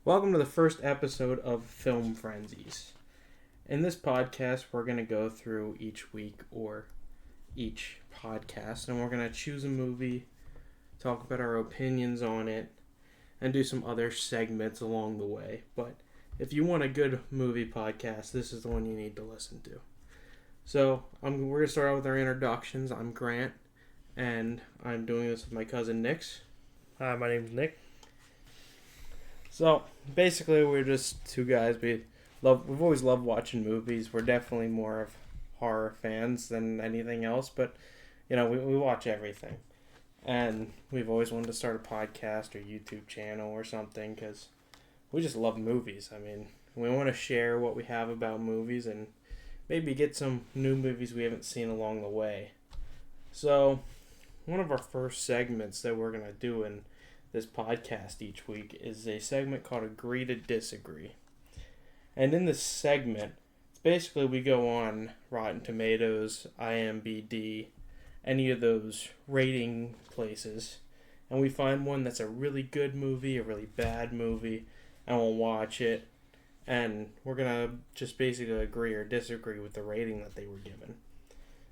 Welcome to the first episode of Film Frenzies. In this podcast, we're going to go through each week or each podcast, and we're going to choose a movie, talk about our opinions on it, and do some other segments along the way. But if you want a good movie podcast, this is the one you need to listen to. So, we're going to start out with our introductions. I'm Grant, and I'm doing this with my cousin Nix. Hi, my name's Nick. So basically, we're just two guys. We've always loved watching movies. We're definitely more of horror fans than anything else, but we watch everything. And we've always wanted to start a podcast or YouTube channel or something because we just love movies. I mean, we want to share what we have about movies and maybe get some new movies we haven't seen along the way. So one of our first segments that we're going to do in this podcast each week is a segment called Agree to Disagree. And in this segment, it's basically we go on Rotten Tomatoes, IMDb, any of those rating places, and we find one that's a really good movie, a really bad movie, and we'll watch it, and we're going to just basically agree or disagree with the rating that they were given.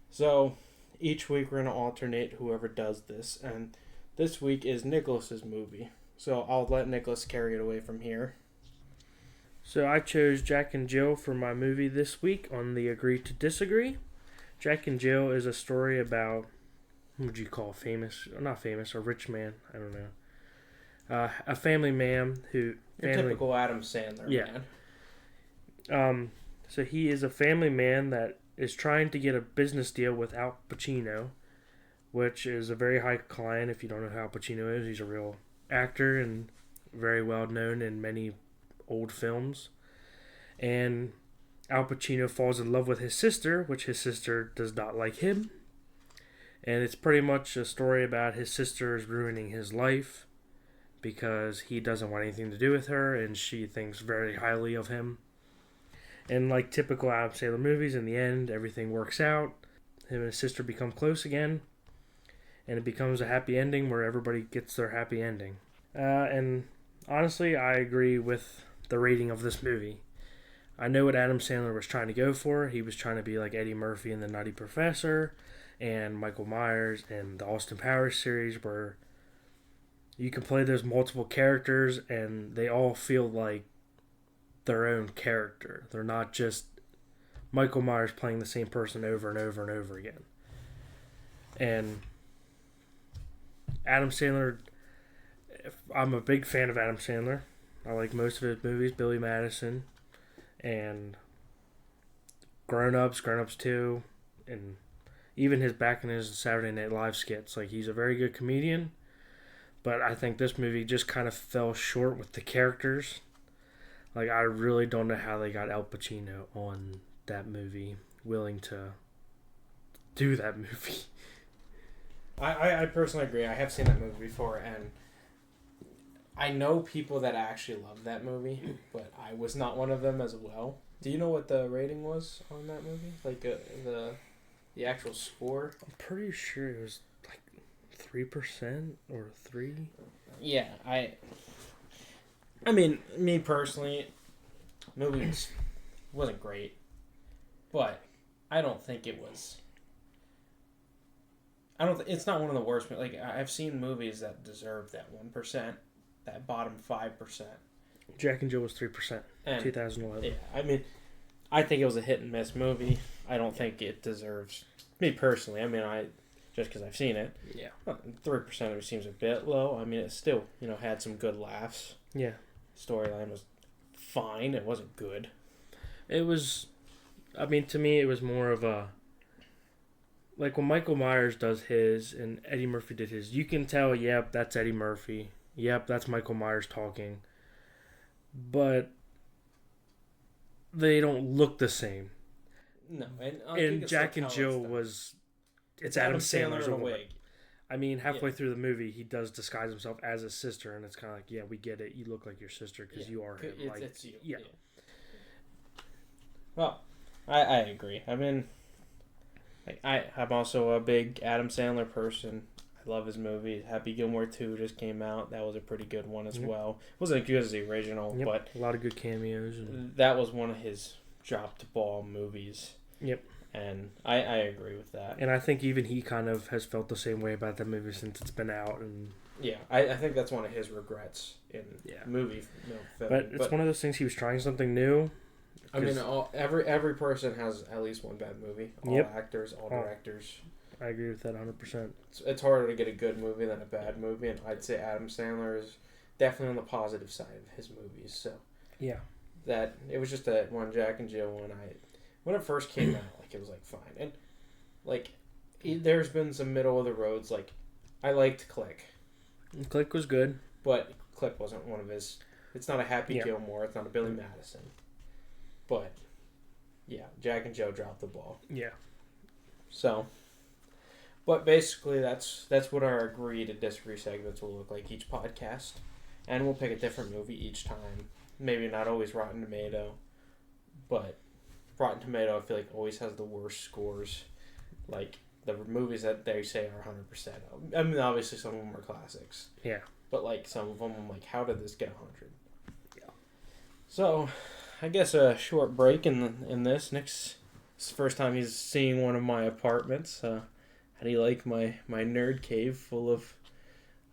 So each week we're going to alternate whoever does this, and this week is Nicholas's movie, so I'll let Nicholas carry it away from here. So I chose Jack and Jill for my movie this week on the Agree to Disagree. Jack and Jill is a story about, who would you call famous? Not famous, a rich man, I don't know. A family man who... Typical Adam Sandler man. So he is a family man that is trying to get a business deal with Al Pacino, which is a very high client. If you don't know who Al Pacino is, he's a real actor and very well known in many old films. And Al Pacino falls in love with his sister, which his sister does not like him. And it's pretty much a story about his sister is ruining his life because he doesn't want anything to do with her and she thinks very highly of him. And like typical Adam Sandler movies, in the end, everything works out. Him and his sister become close again. And it becomes a happy ending where everybody gets their happy ending. And honestly, I agree with the rating of this movie. I know what Adam Sandler was trying to go for. He was trying to be like Eddie Murphy in The Nutty Professor and Michael Myers in the Austin Powers series, where you can play those multiple characters and they all feel like their own character. They're not just Michael Myers playing the same person over and over and over again. And Adam Sandler, I'm a big fan of Adam Sandler. I like most of his movies, Billy Madison, and Grown Ups 2, and even his back in his Saturday Night Live skits. Like, he's a very good comedian, but I think this movie just kind of fell short with the characters. Like, I really don't know how they got Al Pacino on that movie, willing to do that movie. I personally agree. I have seen that movie before, and I know people that actually love that movie, but I was not one of them as well. Do you know what the rating was on that movie? Like the actual score? I'm pretty sure it was like 3% or 3. Yeah, I mean, me personally, the movie wasn't great, but I don't think it was. It's not one of the worst. Like, I've seen movies that deserve that 1%, that bottom 5%. Jack and Jill was 3%, 2011. Yeah, I mean, I think it was a hit and miss movie. I don't think it deserves. Me personally, I mean, just because I've seen it. Yeah. 3% of it seems a bit low. I mean, it still, had some good laughs. Yeah. Storyline was fine. It wasn't good. It was. I mean, to me, it was more of a. Like when Michael Myers does his and Eddie Murphy did his, you can tell, yep, that's Eddie Murphy. Yep, that's Michael Myers talking. But they don't look the same. No. And Jack and Jill was... It's Adam Sandler's in a wig. I mean, halfway through the movie, he does disguise himself as his sister, and it's kind of like, yeah, we get it. You look like your sister because you are him. It's you. Yeah. Well, I agree. I mean... I'm also a big Adam Sandler person. I love his movie. Happy Gilmore 2 just came out. That was a pretty good one as well. It wasn't as good as the original, but a lot of good cameos. That was one of his dropped ball movies. Yep. And I agree with that. And I think even he kind of has felt the same way about that movie since it's been out. And yeah, I think that's one of his regrets in movie film. But it's one of those things, he was trying something new. I mean, every person has at least one bad movie. All actors, all directors. I agree with that 100%. It's harder to get a good movie than a bad movie, and I'd say Adam Sandler is definitely on the positive side of his movies. So yeah, that it was just that one Jack and Jill one. When it first came out, like it was like fine, and like there's been some middle of the roads. Like I liked Click. Click was good, but Click wasn't one of his. It's not a Happy Gilmore. It's not a Billy Madison. But yeah, Jack and Jill dropped the ball. Yeah. So, but basically that's what our agree to disagree segments will look like each podcast, and we'll pick a different movie each time. Maybe not always Rotten Tomato, but Rotten Tomato I feel like always has the worst scores. Like the movies that they say are 100%. I mean, obviously some of them are classics. Yeah. But like some of them, I'm like, how did this get 100? Yeah. So, I guess a short break in this. Nick's it's the first time he's seeing one of my apartments. How do you like my nerd cave full of?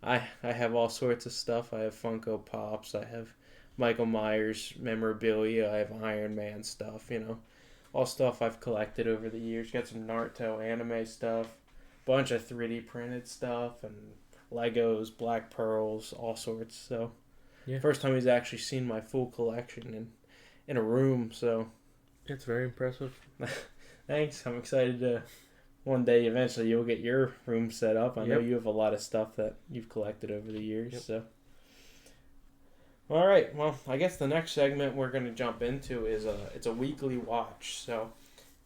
I have all sorts of stuff. I have Funko Pops. I have Michael Myers memorabilia. I have Iron Man stuff. You know, all stuff I've collected over the years. Got some Naruto anime stuff, bunch of 3D printed stuff, and Legos, Black Pearls, all sorts. So, first time he's actually seen my full collection in a room. So, it's very impressive. Thanks. I'm excited to one day eventually you'll get your room set up. I know you have a lot of stuff that you've collected over the years. So, all right. Well, I guess the next segment we're going to jump into is it's a weekly watch. So,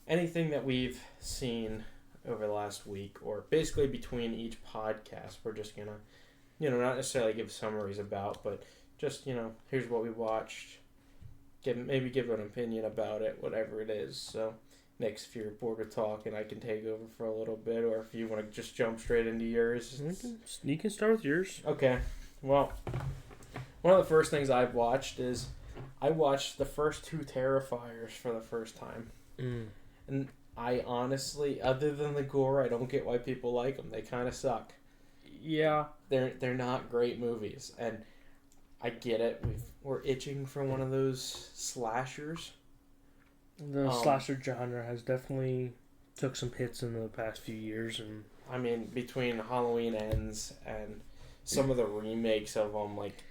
anything that we've seen over the last week, or basically between each podcast, we're just gonna, not necessarily give summaries about, but just here's what we watched. Give an opinion about it, whatever it is. So, Nick, if you're bored of talking, I can take over for a little bit, or if you want to just jump straight into yours. You can start with yours. Okay. Well, one of the first things I've watched is I watched the first two Terrifiers for the first time. And I honestly, other than the gore, I don't get why people like them. They kind of suck. Yeah. They're not great movies, and I get it. We're itching for one of those slashers. The slasher genre has definitely took some hits in the past few years, and I mean, between Halloween Ends and some of the remakes of them, like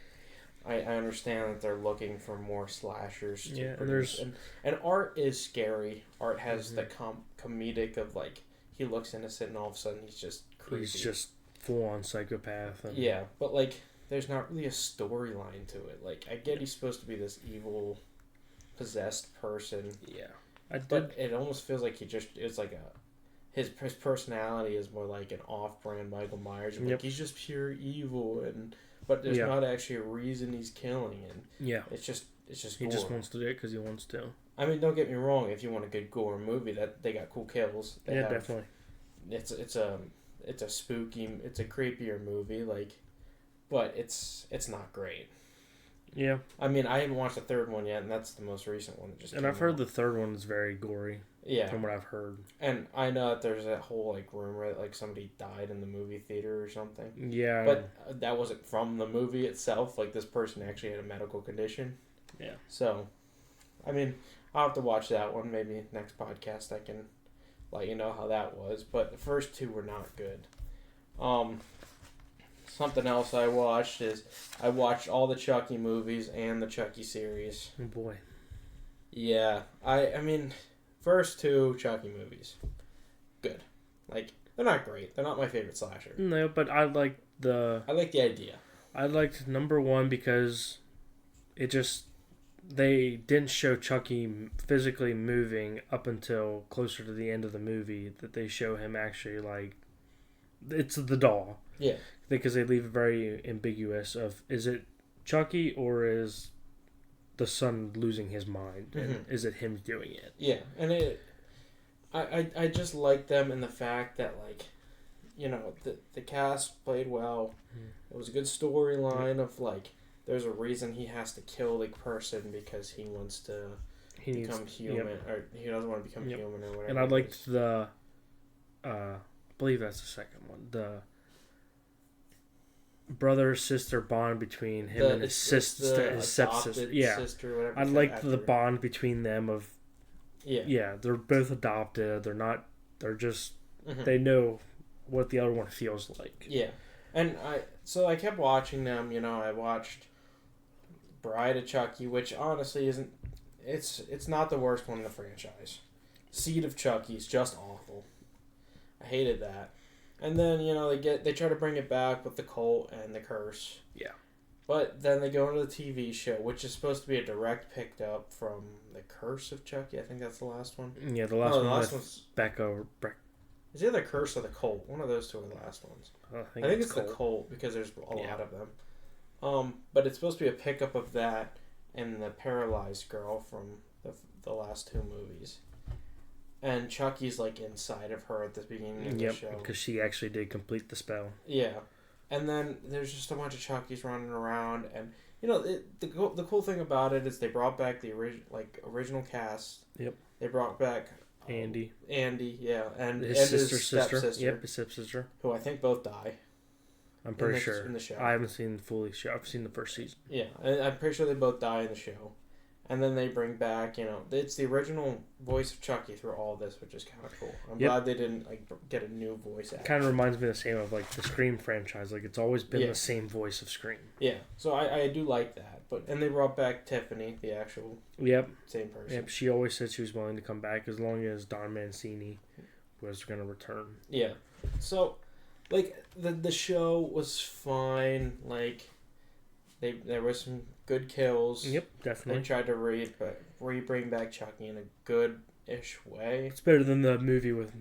I understand that they're looking for more slashers. To produce. And Art is scary. Art has the comedic of like he looks innocent and all of a sudden he's just creepy. He's just full on psychopath. And but like there's not really a storyline to it. Like I get he's supposed to be this evil, possessed person. Yeah, but it almost feels like it's like his personality is more like an off-brand Michael Myers. Like he's just pure evil but there's not actually a reason he's killing, and it's just he gore. just wants to do it because he wants to. I mean, don't get me wrong. If you want a good gore movie, that they got cool kills. Definitely. It's a spooky, it's a creepier movie, like, but it's not great. Yeah. I mean, I haven't watched the third one yet, and that's the most recent one. And I've heard the third one is very gory. Yeah. From what I've heard. And I know that there's that whole, like, rumor that, like, somebody died in the movie theater or something. Yeah. But that wasn't from the movie itself. Like, this person actually had a medical condition. Yeah. So, I mean, I'll have to watch that one. Maybe next podcast I can let you know how that was. But the first two were not good. Something else I watched is I watched all the Chucky movies and the Chucky series. Oh boy. Yeah. I mean, first two Chucky movies, good. Like, they're not great. They're not my favorite slasher. No, but I like the idea. I liked number one because they didn't show Chucky physically moving up until closer to the end of the movie, that they show him actually, like, it's the doll. Yeah. Because they leave it very ambiguous of, is it Chucky or is the son losing his mind? And is it him doing it? Yeah. And I just like them in the fact that, like, the cast played well. It was a good storyline of like there's a reason he has to kill the person because he wants to become human or he doesn't want to become human or whatever. And I liked the I believe that's the second one. The brother sister bond between him and his sister, his stepsister. Yeah, sister, whatever. I liked the bond between them of. Yeah, they're both adopted. They're not. They're just. They know what the other one feels like. Yeah, and I kept watching them. I watched Bride of Chucky, which honestly isn't. It's not the worst one in the franchise. Seed of Chucky is just awful. I hated that. And then, they try to bring it back with the cult and the curse. Yeah. But then they go into the TV show, which is supposed to be a direct picked up from the Curse of Chucky. I think that's the last one. Yeah, the last one's Becca. Is it the Curse or the Cult? One of those two are the last ones. I think it's the Cult because there's a lot of them. But it's supposed to be a pickup of that and the paralyzed girl from the last two movies. And Chucky's like inside of her at the beginning of the show. Because she actually did complete the spell. Yeah. And then there's just a bunch of Chuckies running around. And, the cool thing about it is they brought back the original cast. Yep. They brought back Andy, yeah. And his stepsister. Yep, his stepsister. Who I think both die. I'm pretty sure. In the show. I haven't seen fully show. I've seen the first season. Yeah. I'm pretty sure they both die in the show. And then they bring back, it's the original voice of Chucky through all this, which is kind of cool. I'm glad they didn't get a new voice actor. Kind of reminds me the same of the Scream franchise. It's always been the same voice of Scream. Yeah, so I do like that. And they brought back Tiffany, the actual same person. Yep, she always said she was willing to come back as long as Don Mancini was going to return. Yeah, so the show was fine. There was some good kills. Yep, definitely. They tried to bring back Chucky in a good-ish way. It's better than the movie with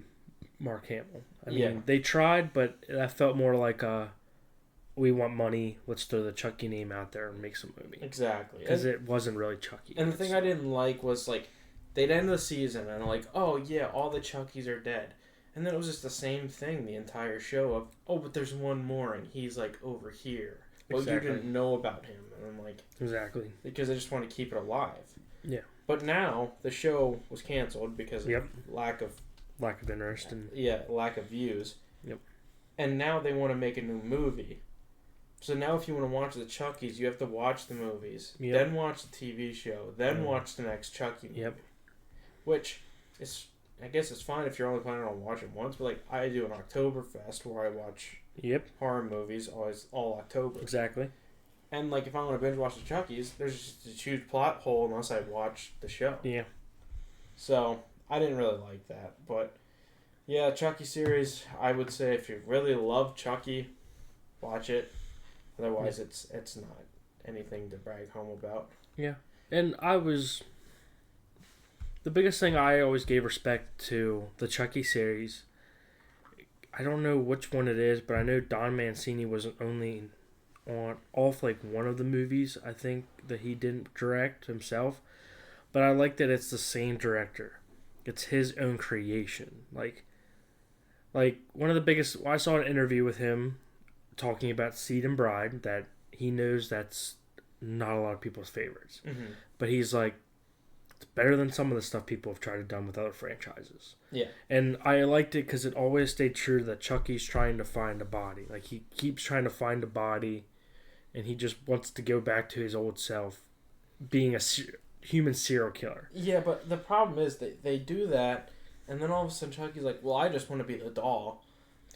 Mark Hamill. I mean, they tried, but that felt more like we want money, let's throw the Chucky name out there and make some movie. Exactly. Because it wasn't really Chucky. And the thing I didn't like was, they'd end the season and oh, yeah, all the Chuckies are dead. And then it was just the same thing the entire show of, oh, but there's one more and he's, over here. Well, exactly. You didn't know about him. And I'm exactly. Because they just want to keep it alive. Yeah. But now the show was canceled because of lack of interest. Lack of views. Yep. And now they want to make a new movie. So now if you want to watch the Chuckies, you have to watch the movies. Yep. Then watch the TV show. Then watch the next Chucky movie. Yep. Which is, I guess it's fine if you're only planning on watching once. But I do an Oktoberfest where I watch horror movies all October. Exactly. And if I want to binge watch the Chuckies, there's just a huge plot hole unless I watch the show. Yeah. So I didn't really like that, but yeah, Chucky series. I would say if you really love Chucky, watch it. Otherwise, it's not anything to brag home about. Yeah, and the biggest thing I always gave respect to the Chucky series. I don't know which one it is, but I know Don Mancini was only on one of the movies, I think, that he didn't direct himself. But I like that it's the same director. It's his own creation. One of the biggest... I saw an interview with him talking about Seed and Bride, that he knows that's not a lot of people's favorites. Mm-hmm. But he's it's better than some of the stuff people have tried to done with other franchises. Yeah. And I liked it because it always stayed true that Chucky's trying to find a body. He keeps trying to find a body, and he just wants to go back to his old self, being a human serial killer. Yeah, but the problem is they do that, and then all of a sudden Chucky's well, I just want to be the doll.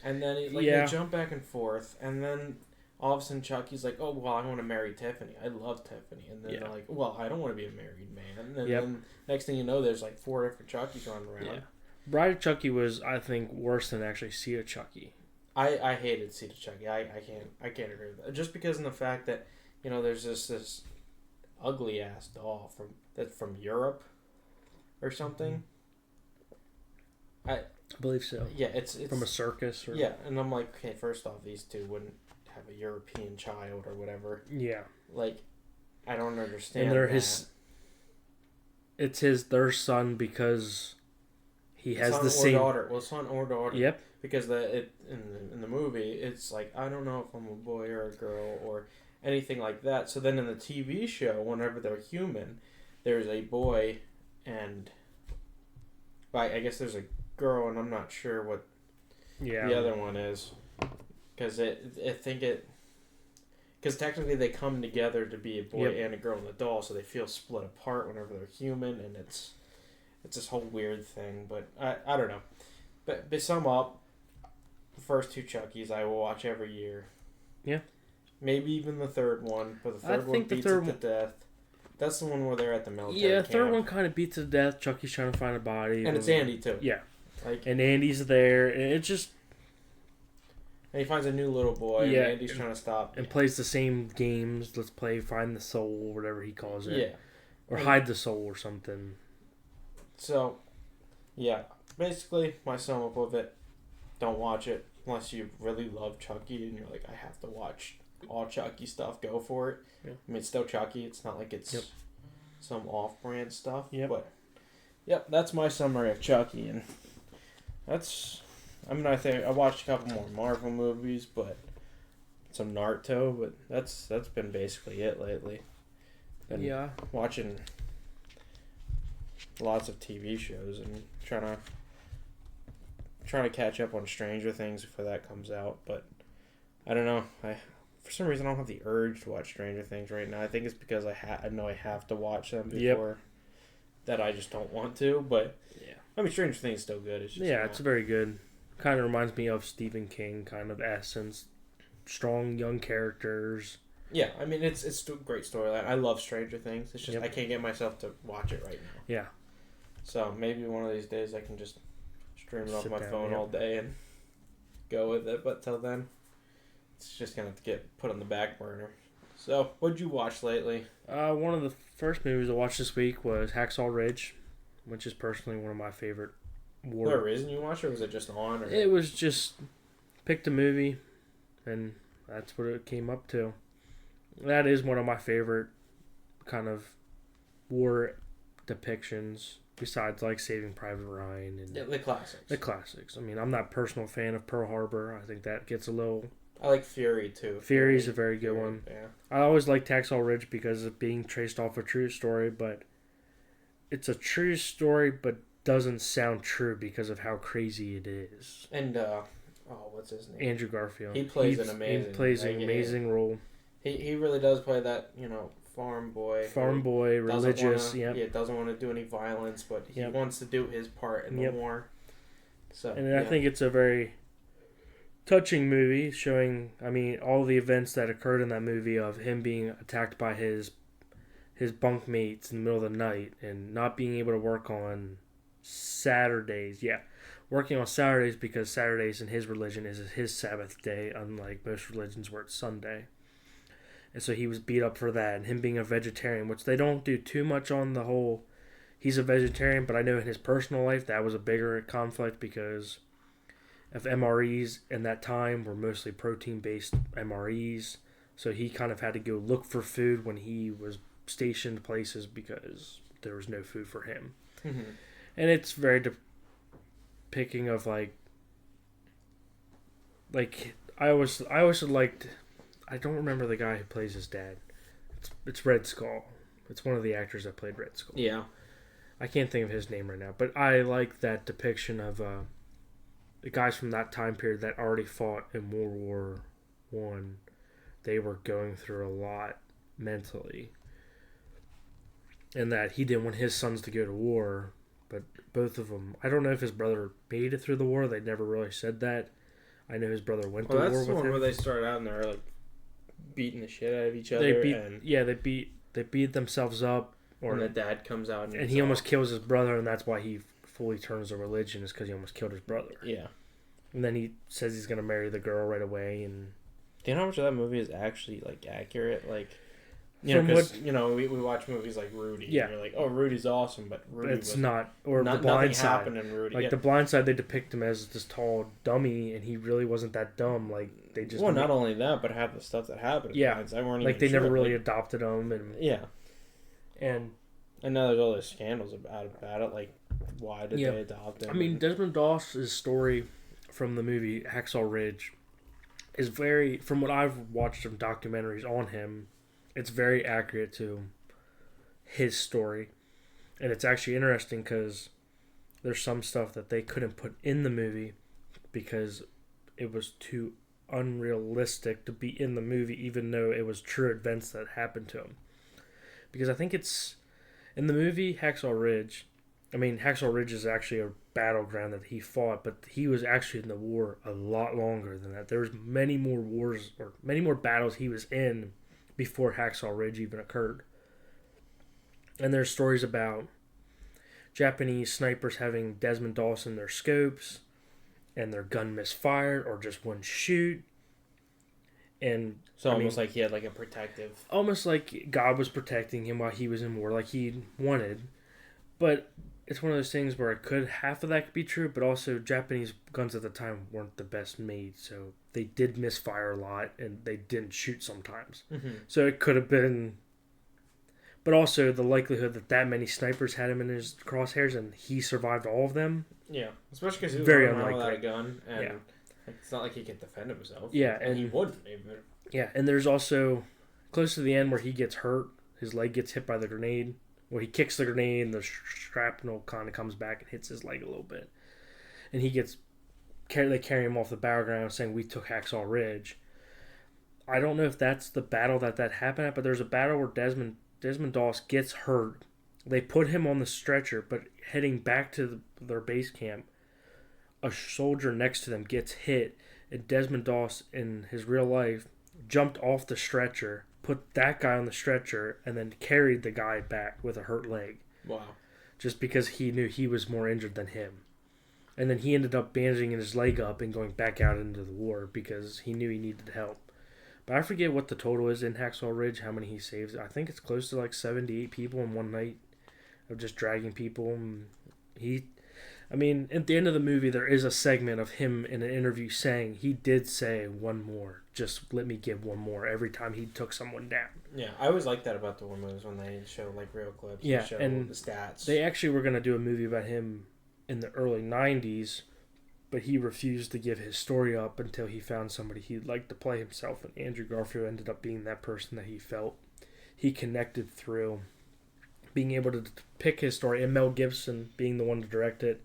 And then they jump back and forth, and then all of a sudden Chucky's oh, well, I want to marry Tiffany. I love Tiffany. And then they're well, I don't want to be a married man. And then next thing you know, there's 4 different Chuckies running around. Yeah. Bride of Chucky was, I think, worse than actually Seed of Chucky. I hated Seed of Chucky. I can't agree with that. Just because of the fact that, there's this ugly ass doll from Europe or something. I believe so. Yeah, it's from a circus. Or... Yeah, and I'm okay, first off, these two wouldn't have a European child or whatever. Yeah. I don't understand. And they're it's their son because he has the same daughter. Well, son or daughter. Yep. because in the movie it's like I don't know if I'm a boy or a girl or anything like that. So then in the TV show, whenever they're human, there's a boy and I guess there's a girl, and I'm not sure what the other one is, because because technically they come together to be a boy and a girl and a doll, so they feel split apart whenever they're human, and it's this whole weird thing. But I don't know. But to sum up, the first two Chuckies I will watch every year. Yeah. Maybe even the third one, but the third one beats it to death. That's the one where they're at the military camp. Third one kind of beats to death. Chucky's trying to find a body. And it's Andy, too. Yeah. And Andy's there, and it just... And he finds a new little boy, and Andy's trying to stop. And plays the same games. Let's play Find the Soul, whatever he calls it. Yeah. Or Hide the Soul or something. So, yeah. Basically, my sum up of it, don't watch it unless you really love Chucky and you're like, I have to watch all Chucky stuff. Go for it. Yeah. I mean, it's still Chucky. It's not like it's some off-brand stuff. Yep. But, that's my summary of Chucky, and that's... I mean, I think I watched a couple more Marvel movies, but some Naruto, but that's been basically it lately. Been watching lots of TV shows and trying to catch up on Stranger Things before that comes out, but I don't know. For some reason I don't have the urge to watch Stranger Things right now. I think it's because I know I have to watch them before that I just don't want to, but I mean Stranger Things is still good. It's just it's very good. Kind of reminds me of Stephen King kind of essence. Strong young characters. Yeah, I mean it's a great storyline. I love Stranger Things. It's just I can't get myself to watch it right now. Yeah. So maybe one of these days I can just stream it off my phone all day and go with it. But till then, it's just gonna have to get put on the back burner. So what'd you watch lately? One of the first movies I watched this week was Hacksaw Ridge, which is personally one of my favorite. Was there a reason you watched it, or was it just on? Or? It was just picked a movie, and that's what it came up to. That is one of my favorite kind of war depictions, besides like Saving Private Ryan and the classics. The classics. I mean, I'm not a personal fan of Pearl Harbor. I think that gets a little... I like Fury too. Fury's a very good one. Yeah. I always like Hacksaw Ridge because of being traced off a true story, but it's a true story, but doesn't sound true because of how crazy it is. And what's his name? Andrew Garfield. He plays an amazing role. He really does play that, farm boy, religious. Doesn't want to do any violence, but he wants to do his part in the war. So, I think it's a very touching movie, showing all the events that occurred in that movie of him being attacked by his bunkmates in the middle of the night and not being able to work on Saturdays. Working on Saturdays because Saturdays in his religion is his Sabbath day, unlike most religions where it's Sunday. And so he was beat up for that, and him being a vegetarian, which they don't do too much on the whole, he's a vegetarian, but I know in his personal life that was a bigger conflict because of MREs in that time were mostly protein-based MREs. So he kind of had to go look for food when he was stationed places because there was no food for him. Mm-hmm. And it's very depicting of like I always liked. I don't remember the guy who plays his dad. It's Red Skull. It's one of the actors that played Red Skull. Yeah. I can't think of his name right now, but I like that depiction of the guys from that time period that already fought in World War One. They were going through a lot mentally, and that he didn't want his sons to go to war, but both of them. I don't know if his brother made it through the war. They never really said that. I know his brother went to war with him. That's the one where they started out and they're like beating the shit out of each other. They beat themselves up. And the dad comes out and he almost kills his brother, and that's why he fully turns to religion, is because he almost killed his brother. Yeah. And then he says he's gonna marry the girl right away. And do you know how much of that movie is actually like accurate? Like, because we watch movies like Rudy. Yeah. And you're like, oh, Rudy's awesome, but Rudy it's not. Or The Blind Side. Happened in Rudy. Like The Blind Side, they depict him as this tall dummy, and he really wasn't that dumb. Like they just. Well, not only that, but have the stuff that happened. Yeah. Blind Side weren't like they never really adopted him, and And now there's all these scandals about it. Like, why did they adopt him? I mean, Desmond Doss's story from the movie Hacksaw Ridge is very, from what I've watched of documentaries on him, it's very accurate to his story. And it's actually interesting because there's some stuff that they couldn't put in the movie because it was too unrealistic to be in the movie, even though it was true events that happened to him. Because I think it's in the movie Hacksaw Ridge. I mean, Hacksaw Ridge is actually a battleground that he fought, but he was actually in the war a lot longer than that. There was many more wars or many more battles he was in before Hacksaw Ridge even occurred. And there's stories about Japanese snipers having Desmond Doss in their scopes, and their gun misfired or just wouldn't shoot. And so almost like he had like a protective, almost like God was protecting him while he was in war, like he wanted. But it's one of those things where half of that could be true, but also Japanese guns at the time weren't the best made, so they did misfire a lot and they didn't shoot sometimes. Mm-hmm. So it could have been, but also the likelihood that many snipers had him in his crosshairs and he survived all of them. Yeah, especially because he was very running around unlikely without a gun, and yeah. It's not like he could defend himself. Yeah, and he wouldn't even. Yeah, and there's also close to the end where he gets hurt, his leg gets hit by the grenade. Well, he kicks the grenade and the shrapnel kind of comes back and hits his leg a little bit. And they carry him off the battleground saying, "We took Hacksaw Ridge." I don't know if that's the battle that happened at, but there's a battle where Desmond Doss gets hurt. They put him on the stretcher, but heading back to their base camp, a soldier next to them gets hit, and Desmond Doss, in his real life, jumped off the stretcher, put that guy on the stretcher, and then carried the guy back with a hurt leg. Wow. Just because he knew he was more injured than him. And then he ended up bandaging his leg up and going back out into the war because he knew he needed help. But I forget what the total is in Hacksaw Ridge, how many he saves. I think it's close to like 78 people in one night of just dragging people. And at the end of the movie, there is a segment of him in an interview saying he did say one more. Just let me give one more every time he took someone down. Yeah, I always like that about the war movies when they show like real clips. Yeah, and show and the stats. They actually were going to do a movie about him in the early 90s, but he refused to give his story up until he found somebody he'd like to play himself, and Andrew Garfield ended up being that person that he felt he connected through being able to pick his story, and Mel Gibson being the one to direct it,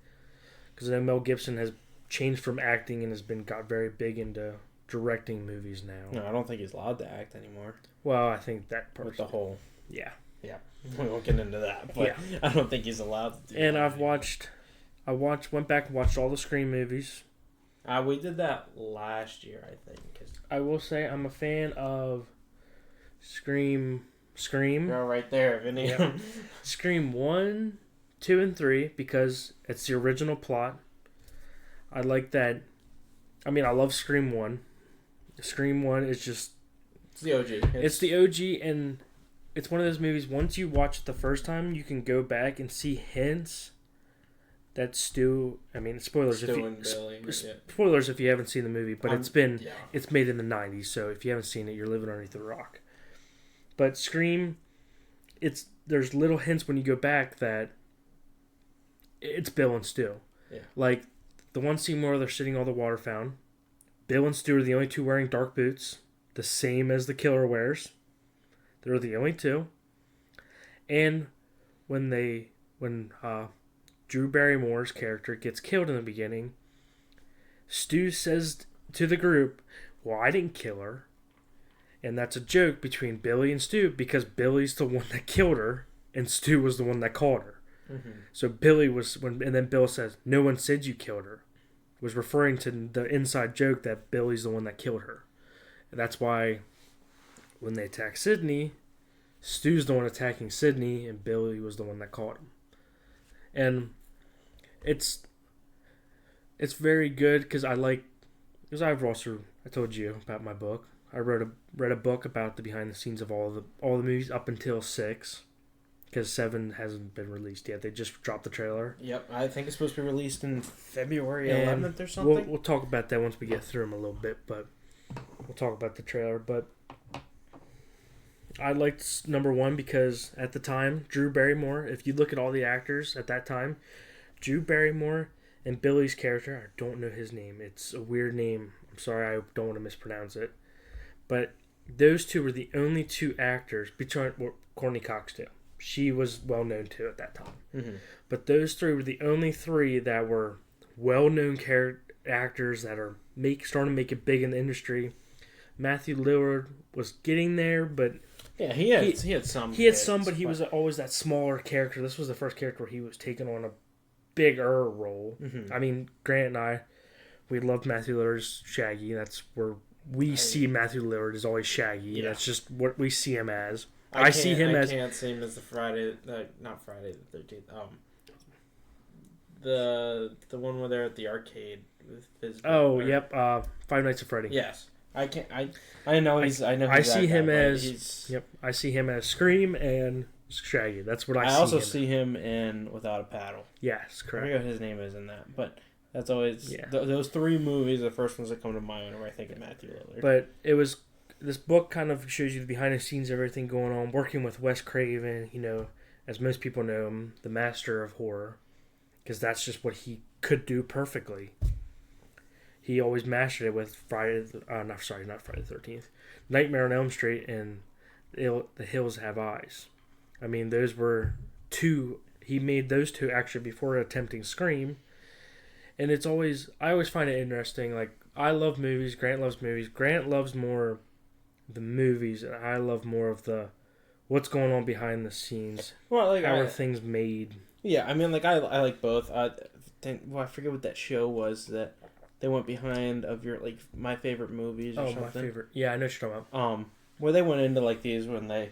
because then Mel Gibson has changed from acting and got very big into directing movies now. No, I don't think he's allowed to act anymore. Well, I think that part with the whole. Yeah. We won't get into that, but yeah. I don't think he's allowed to do and that. Went back and watched all the Scream movies. We did that last year, I think. I will say I'm a fan of Scream. You're right there, Vinny. Yep. Scream 1, 2, and 3 because it's the original plot. I like that. I mean, I love Scream 1. Scream 1 is just... It's the OG. It's the OG, and it's one of those movies, once you watch it the first time, you can go back and see hints that Stu... I mean, spoilers. Spoilers if you haven't seen the movie, but it's made in the 90s, so if you haven't seen it, you're living underneath a rock. But Scream, there's little hints when you go back that it's Bill and Stu. Yeah. Like, the one scene where they're sitting on the water fountain, Bill and Stu are the only two wearing dark boots, the same as the killer wears. They're the only two. And when Drew Barrymore's character gets killed in the beginning, Stu says to the group, "Well, I didn't kill her." And that's a joke between Billy and Stu because Billy's the one that killed her and Stu was the one that caught her. Mm-hmm. So and then Bill says, "No one said you killed her," was referring to the inside joke that Billy's the one that killed her. And that's why when they attack Sydney, Stu's the one attacking Sydney and Billy was the one that caught him. And it's very good because I've also, I told you about my book. I read a book about the behind the scenes of all the movies up until 6, because 7 hasn't been released yet. They just dropped the trailer. Yep, I think it's supposed to be released in February 11th or something. We'll talk about that once we get through them a little bit, but we'll talk about the trailer. But I liked number 1 because at the time, Drew Barrymore. If you look at all the actors at that time, Drew Barrymore And Billy's character, I don't know his name. It's a weird name. I'm sorry, I don't want to mispronounce it. But those two were the only two actors, between Courtney Cox too. She was well known too at that time. Mm-hmm. But those three were the only three that were well known actors that are starting to make it big in the industry. Matthew Lillard was getting there, but yeah, he had some. He had some, but he was always that smaller character. This was the first character where he was taking on a bigger role. Mm-hmm. I mean, Grant and I, we loved Matthew Lillard's Shaggy. That's where we see Matthew Lillard is always Shaggy. Yeah. That's just what we see him as. I see him as. I can't see him as not Friday the 13th. The one where they're at the arcade with his. Oh, yep. Five Nights at Freddy. Yes. I can't. I know he's. I see him as. Yep. I see him as Scream and Shaggy. That's what I see. I also see him in Without a Paddle. Yes, correct. I forget what his name is in that, but that's always those three movies. The first ones that come to mind whenever I think of Matthew Lillard. But it was this book kind of shows you the behind the scenes of everything going on. Working with Wes Craven, as most people know him, the master of horror, because that's just what he could do perfectly. He always mastered it with not Friday the 13th, Nightmare on Elm Street and The Hills Have Eyes. I mean, those were two. He made those two actually before attempting Scream. And I always find it interesting. Like, I love movies. Grant loves movies. Grant loves more the movies, and I love more of the what's going on behind the scenes. Well, like, how are things made? Yeah, I mean, like, I like both. I forget what that show was that they went behind of your, like, my favorite movies or something. My favorite. Yeah, I know what you're talking about. Where they went into, like, these when they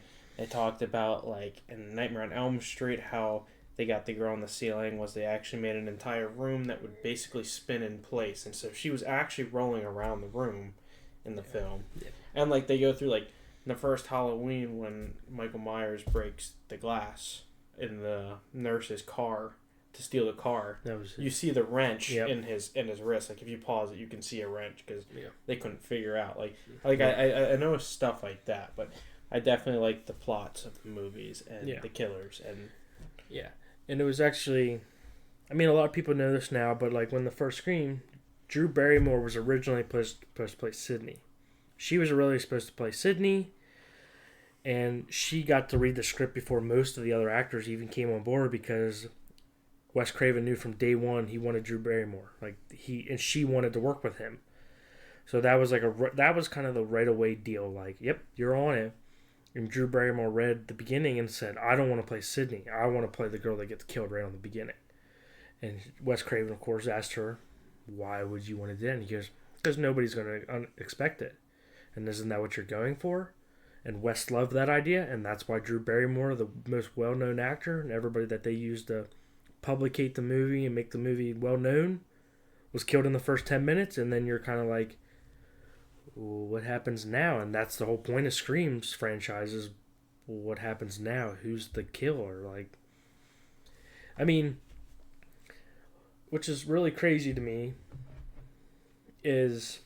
talked about, like, in Nightmare on Elm Street, how they got the girl on the ceiling was they actually made an entire room that would basically spin in place. And so she was actually rolling around the room in the film. Yeah. And, like, they go through, like, the first Halloween when Michael Myers breaks the glass in the nurse's car to steal the car. You see the wrench in his wrist. Like, if you pause it, you can see a wrench because they couldn't figure out. I know stuff like that, but I definitely like the plots of the movies and the killers and and it was actually, I mean, a lot of people know this now, but like when the first Scream, Drew Barrymore was originally supposed to play Sydney. She was really supposed to play Sydney, and she got to read the script before most of the other actors even came on board because Wes Craven knew from day one he wanted Drew Barrymore. She wanted to work with him. So that was kind of the right away deal. Like, yep, you're on it. And Drew Barrymore read the beginning and said, I don't want to play Sydney. I want to play the girl that gets killed right on the beginning. And Wes Craven, of course, asked her, why would you want to do that? And he goes, because nobody's going to expect it. And isn't that what you're going for? And Wes loved that idea, and that's why Drew Barrymore, the most well-known actor, and everybody that they used to publicate the movie and make the movie well-known, was killed in the first 10 minutes, and then you're kind of like, well, what happens now? And that's the whole point of Scream's franchises. Well, what happens now? Who's the killer? Like, I mean, which is really crazy to me, is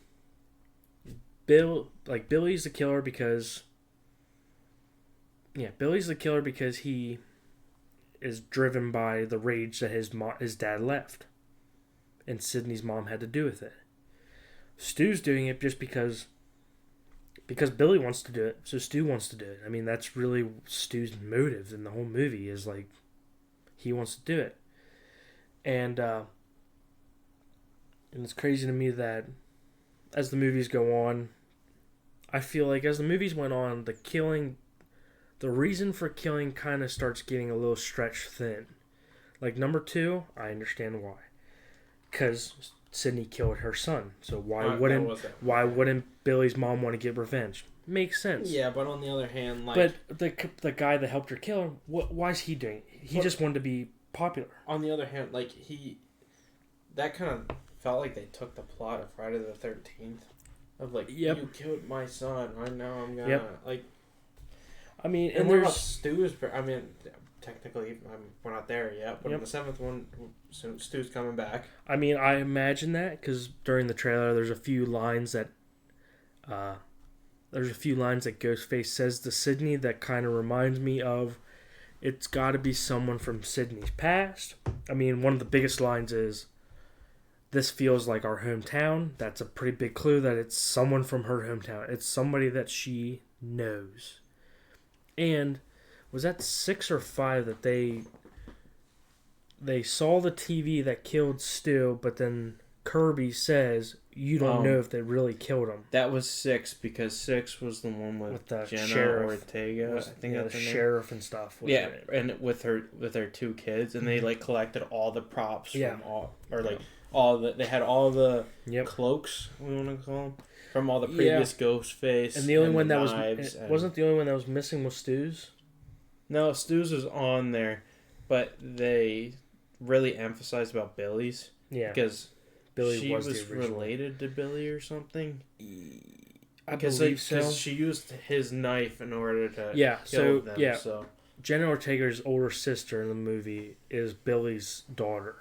Billy's the killer because he is driven by the rage that his dad left, and Sydney's mom had to do with it. Stu's doing it just because Billy wants to do it, so Stu wants to do it. I mean, that's really Stu's motive in the whole movie is, like, he wants to do it. And it's crazy to me that as the movies go on, I feel like as the movies went on, the reason for killing kind of starts getting a little stretched thin. Like, number 2, I understand why. Because Sydney killed her son, so why wouldn't Billy's mom want to get revenge? Makes sense. Yeah, but on the other hand, like, but the guy that helped her kill her, why is he doing it? He just wanted to be popular. On the other hand, like, that kind of felt like they took the plot of Friday the 13th of, like, you killed my son, I know I'm gonna like. I mean, and there's Stu's. I mean, technically, we're not there yet, but in the 7th one, Stu's coming back. I mean, I imagine that because during the trailer, there's a few lines that Ghostface says to Sydney that kind of reminds me of, it's got to be someone from Sydney's past. I mean, one of the biggest lines is, this feels like our hometown. That's a pretty big clue that it's someone from her hometown. It's somebody that she knows. And was that 6 or 5 that they saw the TV that killed Stu, but then Kirby says you don't know if they really killed him. That was 6 because 6 was the one with the Jenna sheriff, Ortega. I think that's the her sheriff and stuff. Yeah, and with her 2 kids, and they like collected all the props from they had all the cloaks, we want to call them, from all the previous Ghostface. And the only one that wasn't the only one that was missing was Stu's. No, Stu's was on there, but they really emphasized about Billy's. Yeah, because she was related to Billy or something. I believe so. Because she used his knife in order to kill them. So Jenna Ortega's older sister in the movie is Billy's daughter,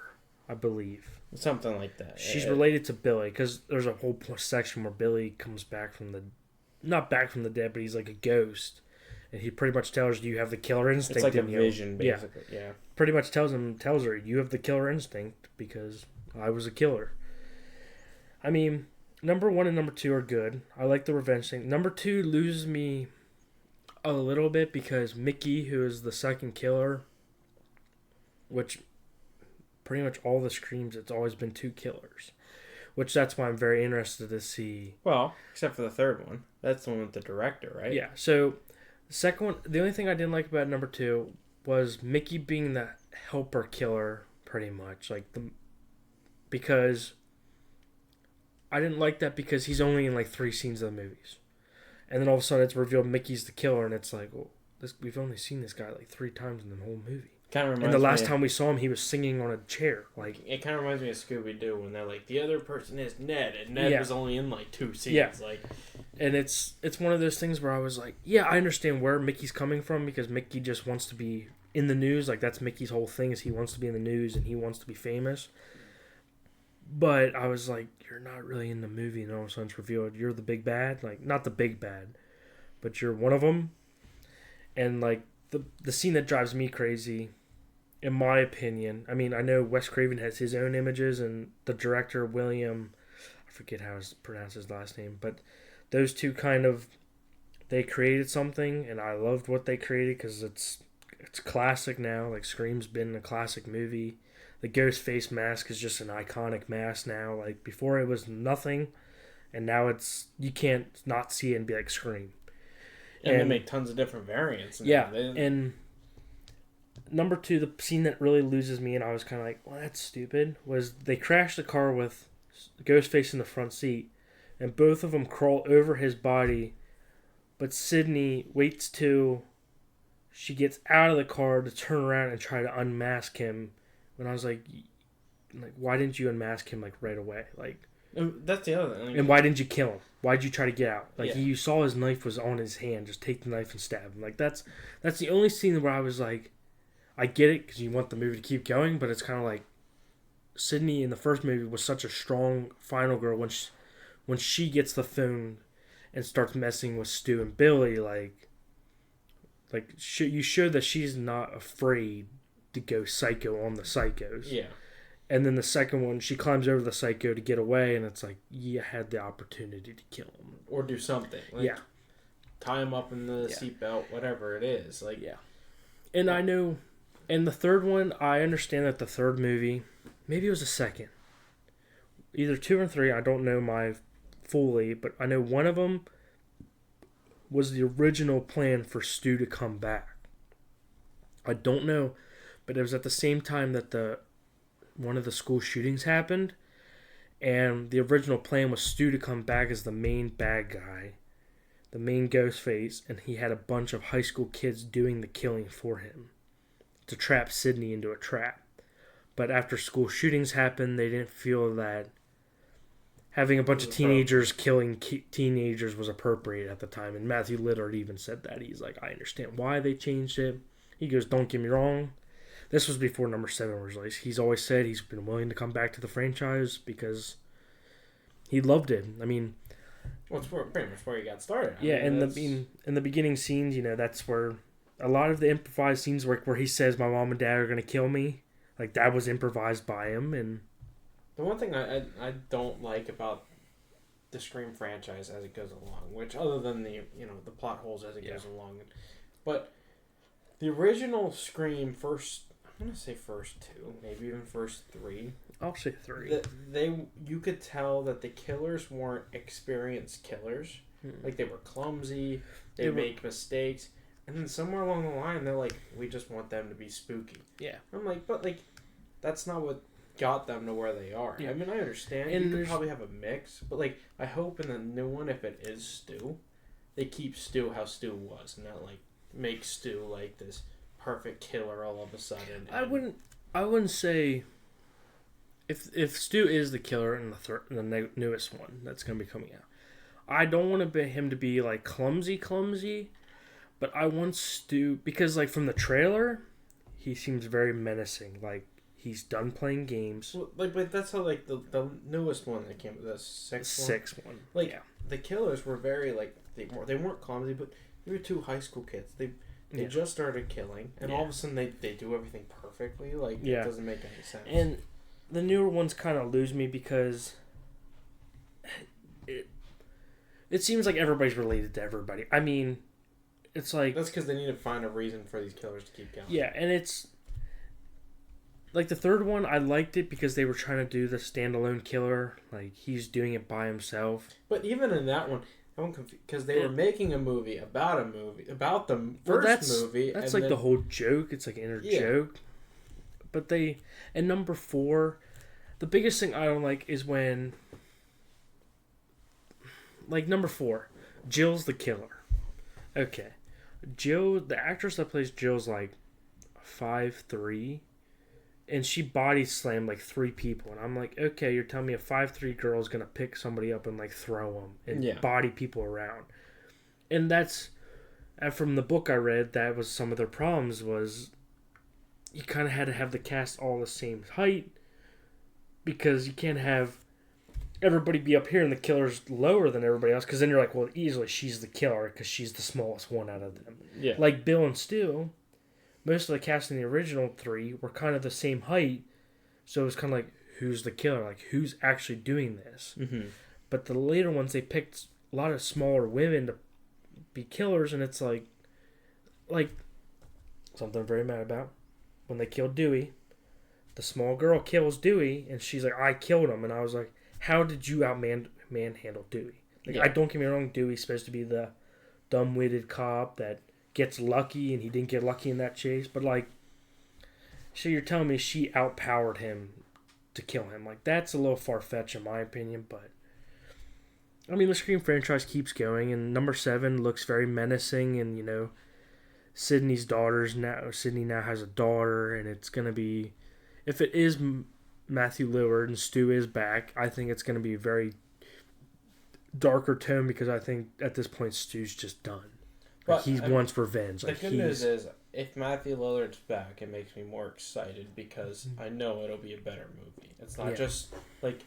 I believe. Something like that. She's related to Billy because there's a whole section where Billy comes back from not back from the dead, but he's like a ghost. And he pretty much tells her, you have the killer instinct. It's like a vision, basically. Yeah. Pretty much tells her, you have the killer instinct because I was a killer. I mean, number 1 and number 2 are good. I like the revenge thing. Number 2 loses me a little bit because Mickey, who is the second killer, which pretty much all the Screams, it's always been 2 killers. Which that's why I'm very interested to see. Well, except for the third one. That's the one with the director, right? Yeah, so the second one, the only thing I didn't like about number 2 was Mickey being the helper killer, pretty much. Because I didn't like that because he's only in like 3 scenes of the movies. And then all of a sudden it's revealed Mickey's the killer, and it's like, well, we've only seen this guy like 3 times in the whole movie. Kind of and the last time we saw him, he was singing on a chair. Like it kind of reminds me of Scooby-Doo when they're like, the other person is Ned, and Ned was only in like 2 scenes. Yeah. And it's one of those things where I was like, yeah, I understand where Mickey's coming from because Mickey just wants to be in the news. Like that's Mickey's whole thing is he wants to be in the news and he wants to be famous. But I was like, you're not really in the movie, and all of a sudden it's revealed you're the big bad. Like not the big bad, but you're one of them. And like the scene that drives me crazy, in my opinion, I mean, I know Wes Craven has his own images, and the director, William, I forget how to pronounce his last name, but those two they created something, and I loved what they created because it's classic now. Like, Scream's been a classic movie. The ghost face mask is just an iconic mask now. Like, before it was nothing, and now you can't not see it and be like, Scream. And they make tons of different variants. And number 2, the scene that really loses me, and I was kind of like, well, that's stupid, was they crashed the car with Ghostface in the front seat, and both of them crawl over his body, but Sydney waits till she gets out of the car to turn around and try to unmask him. When I was like, why didn't you unmask him, like, right away? Like, that's the other thing. And why didn't you kill him? Why did you try to get out? Like, you saw his knife was on his hand. Just take the knife and stab him. Like, that's the only scene where I was like, I get it because you want the movie to keep going, but it's kind of like Sydney in the first movie was such a strong final girl when she gets the phone and starts messing with Stu and Billy, you show that she's not afraid to go psycho on the psychos. Yeah. And then the second one, she climbs over the psycho to get away, and it's like, you had the opportunity to kill him. Or do something. Tie him up in the seatbelt, whatever it is. Like, yeah. And I know, and the third one, I understand that the third movie, maybe it was the second. Either 2 or 3, I don't know fully, but I know one of them was the original plan for Stu to come back. I don't know, but it was at the same time that one of the school shootings happened, and the original plan was Stu to come back as the main bad guy, the main ghost face, and he had a bunch of high school kids doing the killing for him to trap Sydney into a trap. But after school shootings happened, they didn't feel that having a bunch of teenagers killing teenagers was appropriate at the time, and Matthew Lillard even said that. He's like, I understand why they changed it. He goes, don't get me wrong, this was before number 7 was released. He's always said he's been willing to come back to the franchise because he loved it. I mean, well, it's pretty much where he got started. In the beginning scenes, that's where a lot of the improvised scenes where he says, my mom and dad are going to kill me. Like, that was improvised by him, and The one thing I don't like about the Scream franchise as it goes along, which other than the plot holes as it goes along, but the original Scream I'm gonna say first two, maybe even first three. I'll say three. You could tell that the killers weren't experienced killers. Like they were clumsy, they make mistakes, and then somewhere along the line they're like, we just want them to be spooky. Yeah. I'm like, but like, that's not what got them to where they are. Yeah. I mean, I understand. And you could probably have a mix, but like, I hope in the new one, if it is Stu, they keep Stu how Stu was, and not like make Stu like this perfect killer all of a sudden. I wouldn't say if Stu is the killer in the newest one that's gonna be coming out. I don't want him to be like clumsy, but I want Stu because like from the trailer, he seems very menacing. Like he's done playing games. Well, like, but that's how like the newest one that came, the sixth one. Like the killers were very like they weren't clumsy, but they were two high school kids. They just started killing, and all of a sudden they do everything perfectly. Like it doesn't make any sense. And the newer ones kind of lose me because it seems like everybody's related to everybody. I mean, it's like that's because they need to find a reason for these killers to keep going. Yeah, and it's like the third one. I liked it because they were trying to do the standalone killer. Like he's doing it by himself. But even in that one, I'm confused because they were making a movie about the first movie. That's like the whole joke. It's like an inner joke. But and number 4, the biggest thing I don't like is when, like number 4, Jill's the killer. Okay, Jill, the actress that plays Jill's like 5'3", and she body slammed like 3 people, and I'm like, okay, you're telling me a 5'3" girl is gonna pick somebody up and like throw them and body people around, and from the book I read, that was some of their problems was you kind of had to have the cast all the same height because you can't have everybody be up here and the killer's lower than everybody else because then you're like, well, easily she's the killer because she's the smallest one out of them. Yeah. Like Bill and Stu, most of the cast in the original 3 were kind of the same height, so it was kind of like, who's the killer? Like, who's actually doing this? Mm-hmm. But the later ones, they picked a lot of smaller women to be killers, and it's like something I'm very mad about. When they killed Dewey, the small girl kills Dewey, and she's like, I killed him. And I was like, how did you manhandle Dewey? Like, I don't get me wrong, Dewey's supposed to be the dumb-witted cop that gets lucky, and he didn't get lucky in that chase. But, like, so you're telling me she outpowered him to kill him. Like, that's a little far-fetched in my opinion, but I mean, the Scream franchise keeps going, and number 7 looks very menacing, and, Sydney now has a daughter, and it's going to be, if it is Matthew Lillard and Stu is back, I think it's going to be very darker tone because I think at this point Stu's just done. Like, he wants revenge. The good news is, if Matthew Lillard's back, it makes me more excited because I know it'll be a better movie. It's not just like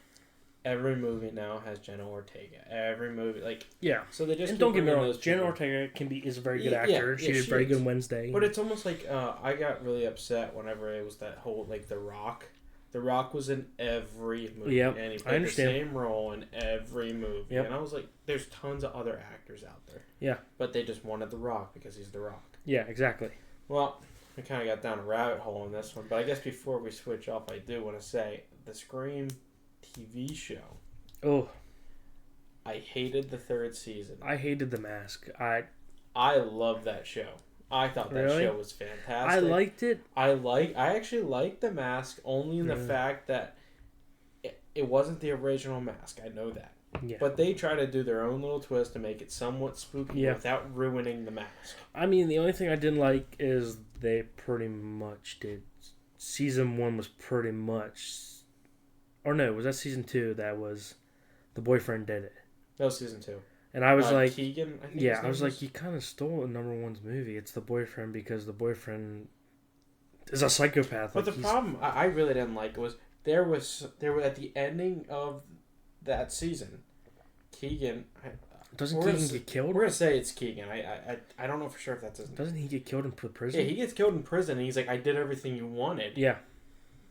every movie now has Jenna Ortega. Every movie, so they just and don't get me wrong, Jenna Ortega is a very good actor. She did very good on Wednesday. But it's almost like I got really upset whenever it was that whole like The Rock. The Rock was in every movie, and he played the same role in every movie. And I was like, there's tons of other actors out there. Yeah. But they just wanted The Rock because he's The Rock. Yeah, exactly. Well, we kind of got down a rabbit hole on this one, but I guess before we switch off, I do want to say the Scream TV show. Oh. I hated the 3rd season. I hated The Mask. I love that show. I thought that show was fantastic. I liked it. I actually liked The Mask only in the fact that it wasn't the original Mask. I know that. Yeah. But they try to do their own little twist to make it somewhat spooky without ruining The Mask. I mean, the only thing I didn't like is they pretty much did. Season 1 was pretty much... Or no, was that season 2 that was... The boyfriend did it? That was season 2. And I was like, Keegan, I think I was like, you kind of stole a number 1's movie. It's the boyfriend because the boyfriend is a psychopath. But the problem I really didn't like was there were at the ending of that season, Keegan. Doesn't Keegan get killed? We're gonna say it's Keegan. I don't know for sure if that's his name. Doesn't he get killed in prison? Yeah, he gets killed in prison, and he's like, I did everything you wanted. Yeah.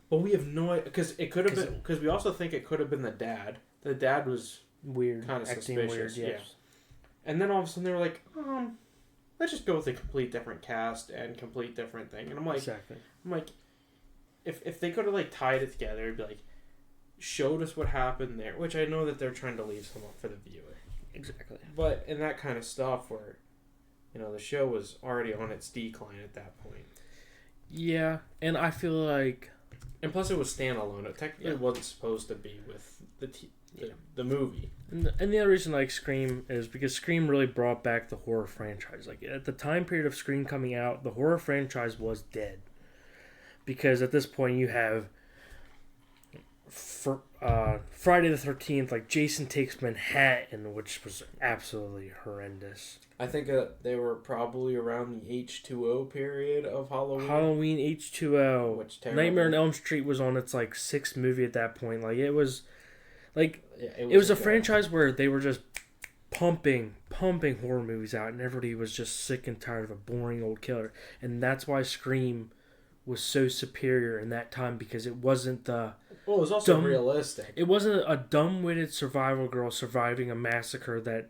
But we have no idea, because it could have been, because we also think it could have been the dad. The dad was weird, kind of acting suspicious. weird, Yeah. And then all of a sudden they were like, let's just go with a complete different cast and complete different thing. And I'm like, exactly. I'm like, if they could have like tied it together, it'd be like, showed us what happened there, which I know that they're trying to leave some up for the viewer. Exactly. But in that kind of stuff where, the show was already on its decline at that point. Yeah, and I feel like... And plus it was standalone. It technically wasn't supposed to be with the movie. And the other reason I like Scream is because Scream really brought back the horror franchise. Like, at the time period of Scream coming out, the horror franchise was dead. Because at this point you have... Friday the 13th, like Jason Takes Manhattan, which was absolutely horrendous. I think they were probably around the H2O period of Halloween. Halloween H2O. Which terrible. Nightmare on Elm Street was on its like sixth movie at that point. Like it was it was a franchise where they were just pumping horror movies out, and everybody was just sick and tired of a boring old killer. And that's why Scream was so superior in that time, because it wasn't the... Well, it was also realistic. It wasn't a dumb-witted survival girl surviving a massacre that,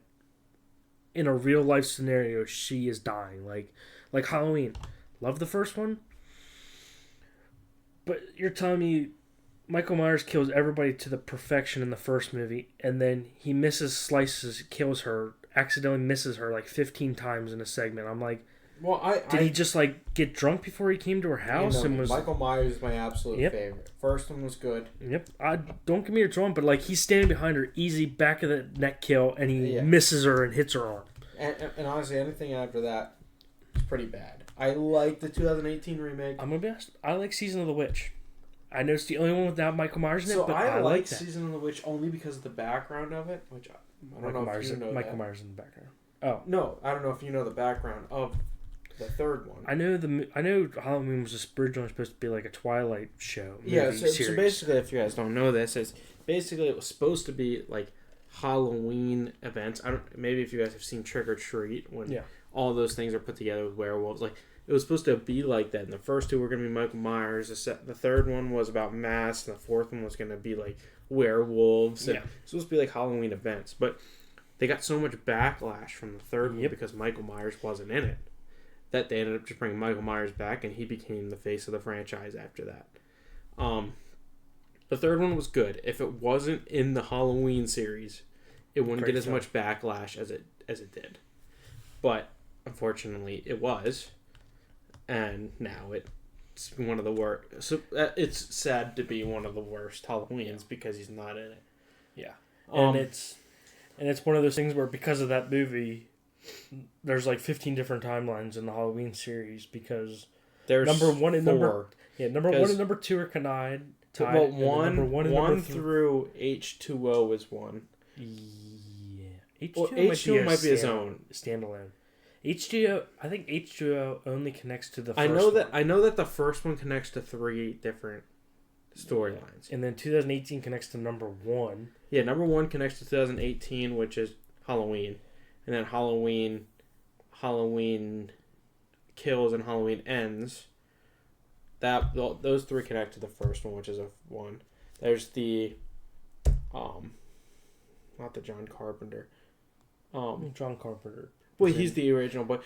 in a real-life scenario, she is dying. Like Halloween. Love the first one. But you're telling me Michael Myers kills everybody to the perfection in the first movie, and then he kills her, accidentally misses her like 15 times in a segment. I'm like... Well, Did he just like get drunk before he came to her house and was... Michael Myers is my absolute favorite. First one was good. Yep. Don't get me wrong, but like he's standing behind her, easy back of the neck kill, and he misses her and hits her arm. And honestly, anything after that is pretty bad. I like the 2018 remake. I'm gonna be honest. I like Season of the Witch. I know it's the only one without Michael Myers in it, but I like that. Season of the Witch only because of the background of it, which I don't know if you know. Michael Myers in the background. Oh no, I don't know if you know the background of the third one. I know Halloween was originally supposed to be like a Twilight show. So basically, if you guys don't know this, it was supposed to be like Halloween events. Maybe if you guys have seen Trick or Treat, when all those things are put together with werewolves, like it was supposed to be like that. And the first two were going to be Michael Myers. The third one was about masks, and the fourth one was going to be like werewolves. And it was supposed to be like Halloween events, but they got so much backlash from the third one because Michael Myers wasn't in it, that they ended up just bringing Michael Myers back, and he became the face of the franchise after that. The third one was good. If it wasn't in the Halloween series, it wouldn't get as much backlash as it did. But unfortunately, it was, and now it's one of the worst. So it's sad to be one of the worst Halloweens because he's not in it. Yeah, and it's one of those things where because of that movie, there's like 15 different timelines in the Halloween series, because there's number one and four. number one and number two are tied. Well, one through H2O is one. Yeah, H2O might be his own standalone. H2O, I think H2O only connects to the first I know that the first one connects to 3 different storylines. And then 2018 connects to number 1. Yeah, number 1 connects to 2018, which is Halloween. And then Halloween Kills and Halloween Ends. Those 3 connect to the first one, which is a 1. There's the not the John Carpenter. John Carpenter. Well, he's the original, but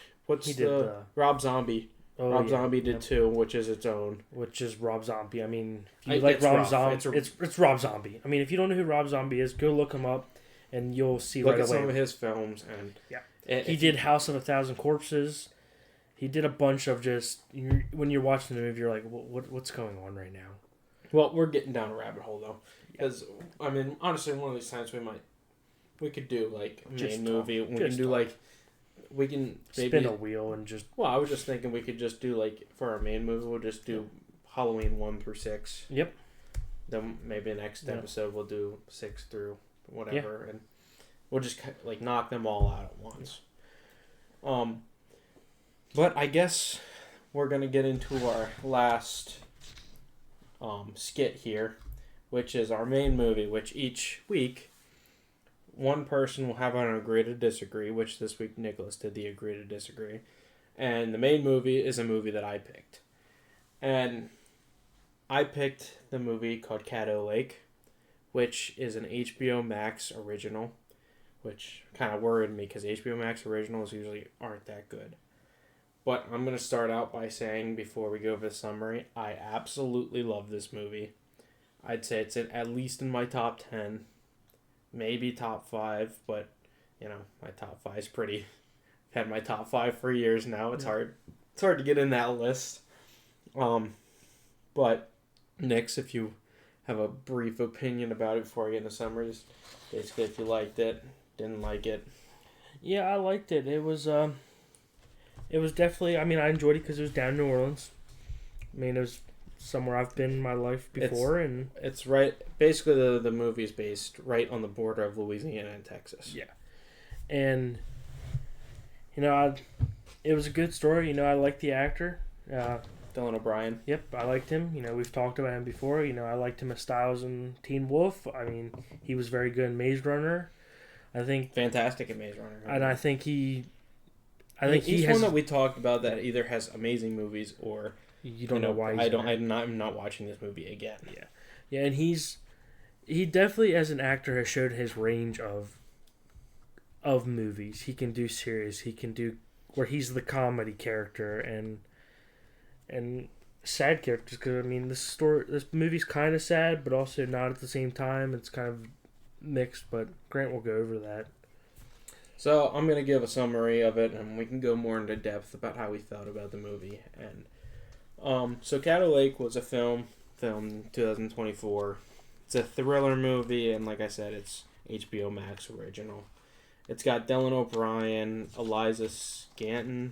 Rob Zombie? Rob Zombie did 2, which is its own. Which is Rob Zombie. I mean, if you like Rob Zombie, it's Rob Zombie. I mean, if you don't know who Rob Zombie is, go look him up, and you'll see right away. Look at some of his films, and he did House of a Thousand Corpses. He did a bunch of just... When you're watching the movie, you're like, what's going on right now? Well, we're getting down a rabbit hole, though. Because, I mean, honestly, one of these times we could do, like, a main movie. We can maybe... Spin a wheel and just... Well, I was just thinking we could just do, like, for our main movie, we'll just do Halloween 1 through 6. Yep. Then maybe the next episode we'll do 6 through whatever. And we'll just, like, knock them all out at once. But I guess we're going to get into our last skit here, which is our main movie, which each week one person will have an agree to disagree, which this week Nicholas did the agree to disagree. And the main movie is a movie that I picked. And I picked the movie called Caddo Lake, which is an HBO Max original, which kind of worried me because HBO Max originals usually aren't that good. But I'm going to start out by saying, before we go over the summary, I absolutely love this movie. I'd say it's at least in my top 10, maybe top 5, but, my top 5 is pretty... I've had my top 5 for years now. It's hard to get in that list. But, Nix, if you have a brief opinion about it before I get into summaries, basically if you liked it, didn't like it. Yeah, I liked it. It was definitely, I enjoyed it because it was down in New Orleans. It was somewhere I've been in my life before. It's right, basically the movie is based right on the border of Louisiana and Texas. Yeah. And, it was a good story. I liked the actor. Dylan O'Brien. Yep, I liked him. We've talked about him before. I liked him as Styles in Teen Wolf. He was very good in Maze Runner. I think fantastic in Maze Runner. And I think he's one that we talked about that either has amazing movies or you don't know why. I'm not watching this movie again. Yeah, and he definitely as an actor has showed his range of movies. He can do serious. He can do where he's the comedy character and sad characters. Because this movie's kind of sad, but also not at the same time. It's kind of mixed, but Grant will go over that. So I'm going to give a summary of it, and we can go more into depth about how we felt about the movie. And so Caddo Lake was a film filmed in 2024. It's a thriller movie, and like I said, it's HBO Max original. It's got Dylan O'Brien, Eliza Scanton,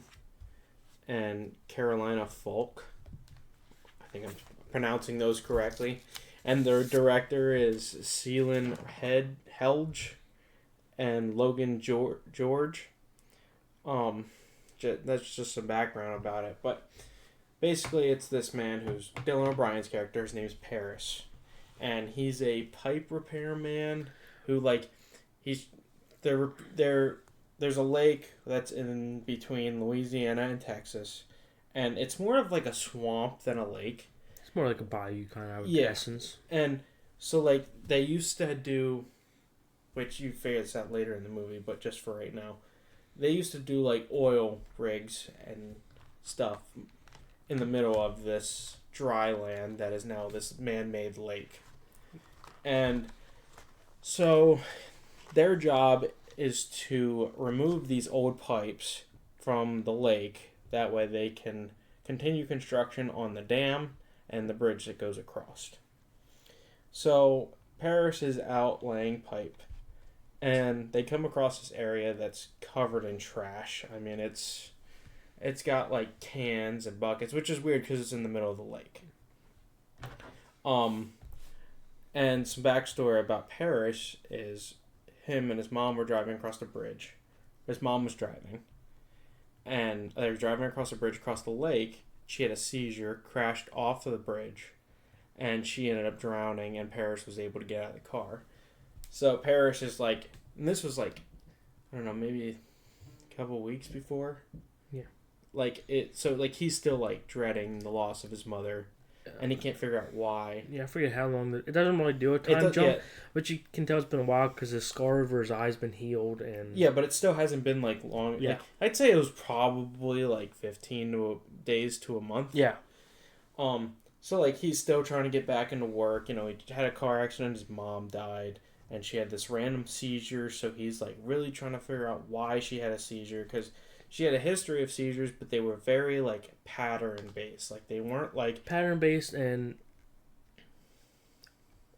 and Carolina Falk. I think I'm pronouncing those correctly. And their director is Seelan Helge and Logan George. That's just some background about it. But basically, it's this man who's Dylan O'Brien's character. His name's Paris. And he's a pipe repairman who, there's a lake that's in between Louisiana and Texas. And it's more of like a swamp than a lake. It's more like a bayou kind of essence. And so, they used to do, which you figure this out later in the movie, but just for right now, they used to do, oil rigs and stuff in the middle of this dry land that is now this man-made lake. And so their job is to remove these old pipes from the lake. That way they can continue construction on the dam and the bridge that goes across. So Paris is out laying pipe, and they come across this area that's covered in trash. It's got cans and buckets, which is weird because it's in the middle of the lake. And some backstory about Paris is him and his mom were driving across the bridge. His mom was driving, and they were driving across the bridge across the lake. She had a seizure, crashed off of the bridge, and she ended up drowning, and Paris was able to get out of the car. So Paris is and this was I don't know, maybe a couple weeks before. Yeah. He's still dreading the loss of his mother, and he can't figure out why. Yeah, I forget how long. It doesn't really do a time jump, but you can tell it's been a while because the scar over his eye's been healed. And yeah, but it still hasn't been long. Yeah. I'd say it was probably 15 days to a month. Yeah. So he's still trying to get back into work. He had a car accident. His mom died, and she had this random seizure. So he's really trying to figure out why she had a seizure, because she had a history of seizures, but they were very pattern based. They weren't pattern based, and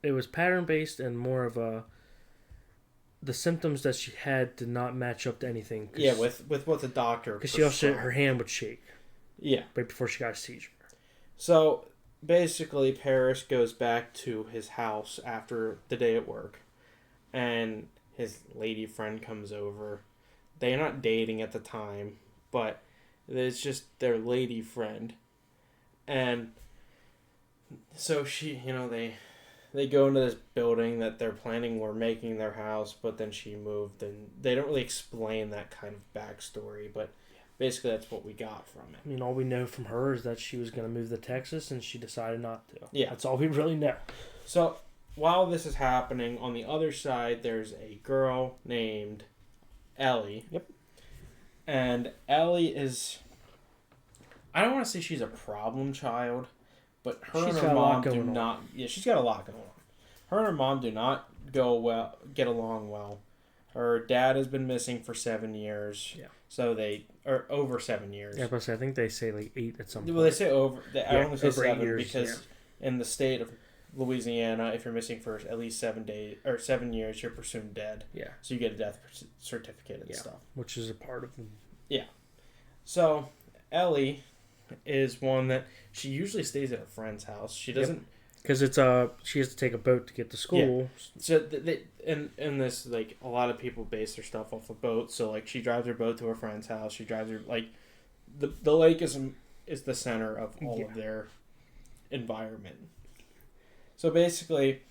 it was pattern based and more of the symptoms that she had did not match up to anything. Yeah, with what the doctor. Because she also her hand would shake. Yeah. Right before she got a seizure. So basically, Paris goes back to his house after the day at work, and his lady friend comes over. They're not dating at the time, but it's just their lady friend. And so she, they go into this building that they're planning were making their house, but then she moved, and they don't really explain that kind of backstory. But basically that's what we got from it. I mean, all we know from her is that she was going to move to Texas and she decided not to. Yeah. That's all we really know. So while this is happening, on the other side, there's a girl named Ellie. Yep. And Ellie is... I don't want to say she's a problem child, but her and her mom do not... Yeah, she's got a lot going on. Her and her mom do not get along well. Her dad has been missing for 7 years. Yeah. So or over 7 years. Yeah, but I think they say like 8 at some point. Well, they say over. I only say 7 years, because in the state of Louisiana, if you're missing for at least 7 days or 7 years, you're presumed dead. Yeah. So you get a death certificate and stuff. Which is a part of them. Yeah. So Ellie is one that she usually stays at a friend's house. She doesn't. Because she has to take a boat to get to school. Yeah. So in this, like, a lot of people base their stuff off of boats. So like she drives her boat to her friend's house. She drives her like, the lake is the center of all of their environment. So basically,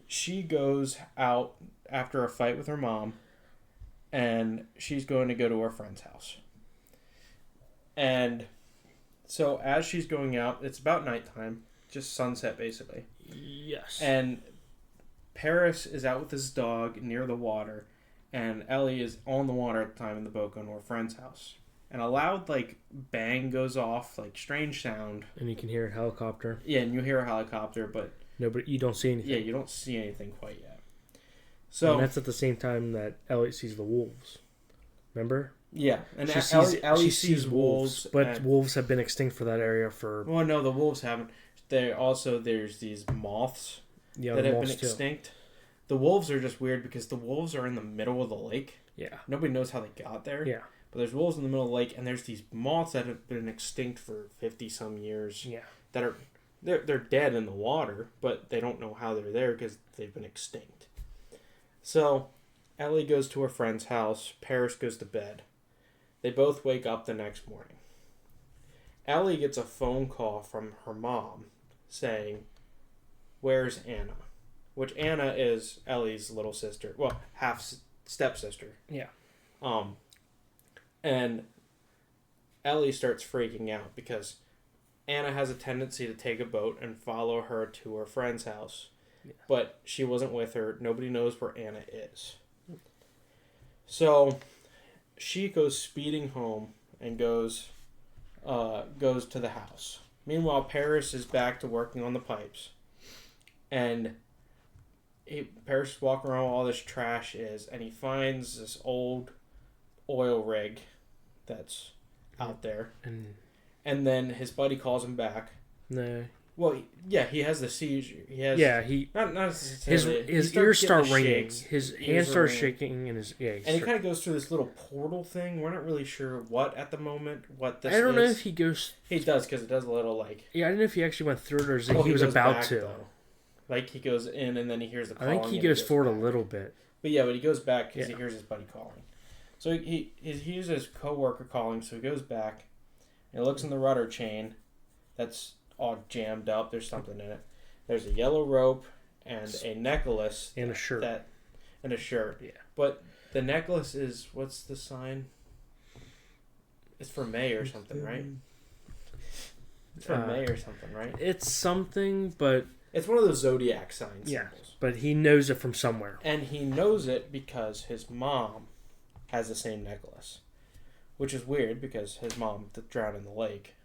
she goes out after a fight with her mom, and she's going to go to her friend's house. And so as she's going out, it's about nighttime. Just sunset, basically. Yes. And Paris is out with his dog near the water, and Ellie is on the water at the time in the boat going to her friend's house. And a loud, like, bang goes off, like, strange sound. And you can hear a helicopter. Yeah, and you hear a helicopter, but... No, but you don't see anything. Yeah, you don't see anything quite yet. So... And that's at the same time that Ellie sees the wolves. Remember? Yeah, and Ellie sees wolves, but wolves have been extinct for that area for... Well, no, the wolves haven't. There's these moths that have been extinct. Too. The wolves are just weird because the wolves are in the middle of the lake. Yeah. Nobody knows how they got there. Yeah. But there's wolves in the middle of the lake, and there's these moths that have been extinct for 50-some years. Yeah. That are... They're dead in the water, but they don't know how they're there because they've been extinct. So, Ellie goes to her friend's house. Paris goes to bed. They both wake up the next morning. Ellie gets a phone call from her mom saying, "Where's Anna?" Which Anna is Ellie's little sister. Well, half stepsister. Yeah. And Ellie starts freaking out because Anna has a tendency to take a boat and follow her to her friend's house. Yeah. But she wasn't with her. Nobody knows where Anna is. So she goes speeding home and goes to the house. Meanwhile, Paris is back to working on the pipes. And Paris is walking around where all this trash is, and he finds this old oil rig that's out there. And then his buddy calls him back. No. Well, yeah, he has the seizure. Not necessarily. His ears start ringing. His hands start shaking, and and he kind of goes through this little portal thing. We're not really sure what at the moment. What this is. I don't know if he goes. He does because it does a little like. Yeah, I don't know if he actually went through it or he was about back, to. Though. Like he goes in and then he hears the calling. I think he goes forward a little bit. But he goes back because he hears his buddy calling. So he hears his coworker calling. So he goes back, and looks in the rudder chain. That's all jammed up. There's something in it. There's a yellow rope and a necklace and a shirt. And a shirt. Yeah. But the necklace is, what's the sign? It's for May or something, right? It's for May or something, right? It's something, but it's one of those zodiac signs. Yeah. Symbols. But he knows it from somewhere. And he knows it because his mom has the same necklace, which is weird because his mom drowned in the lake.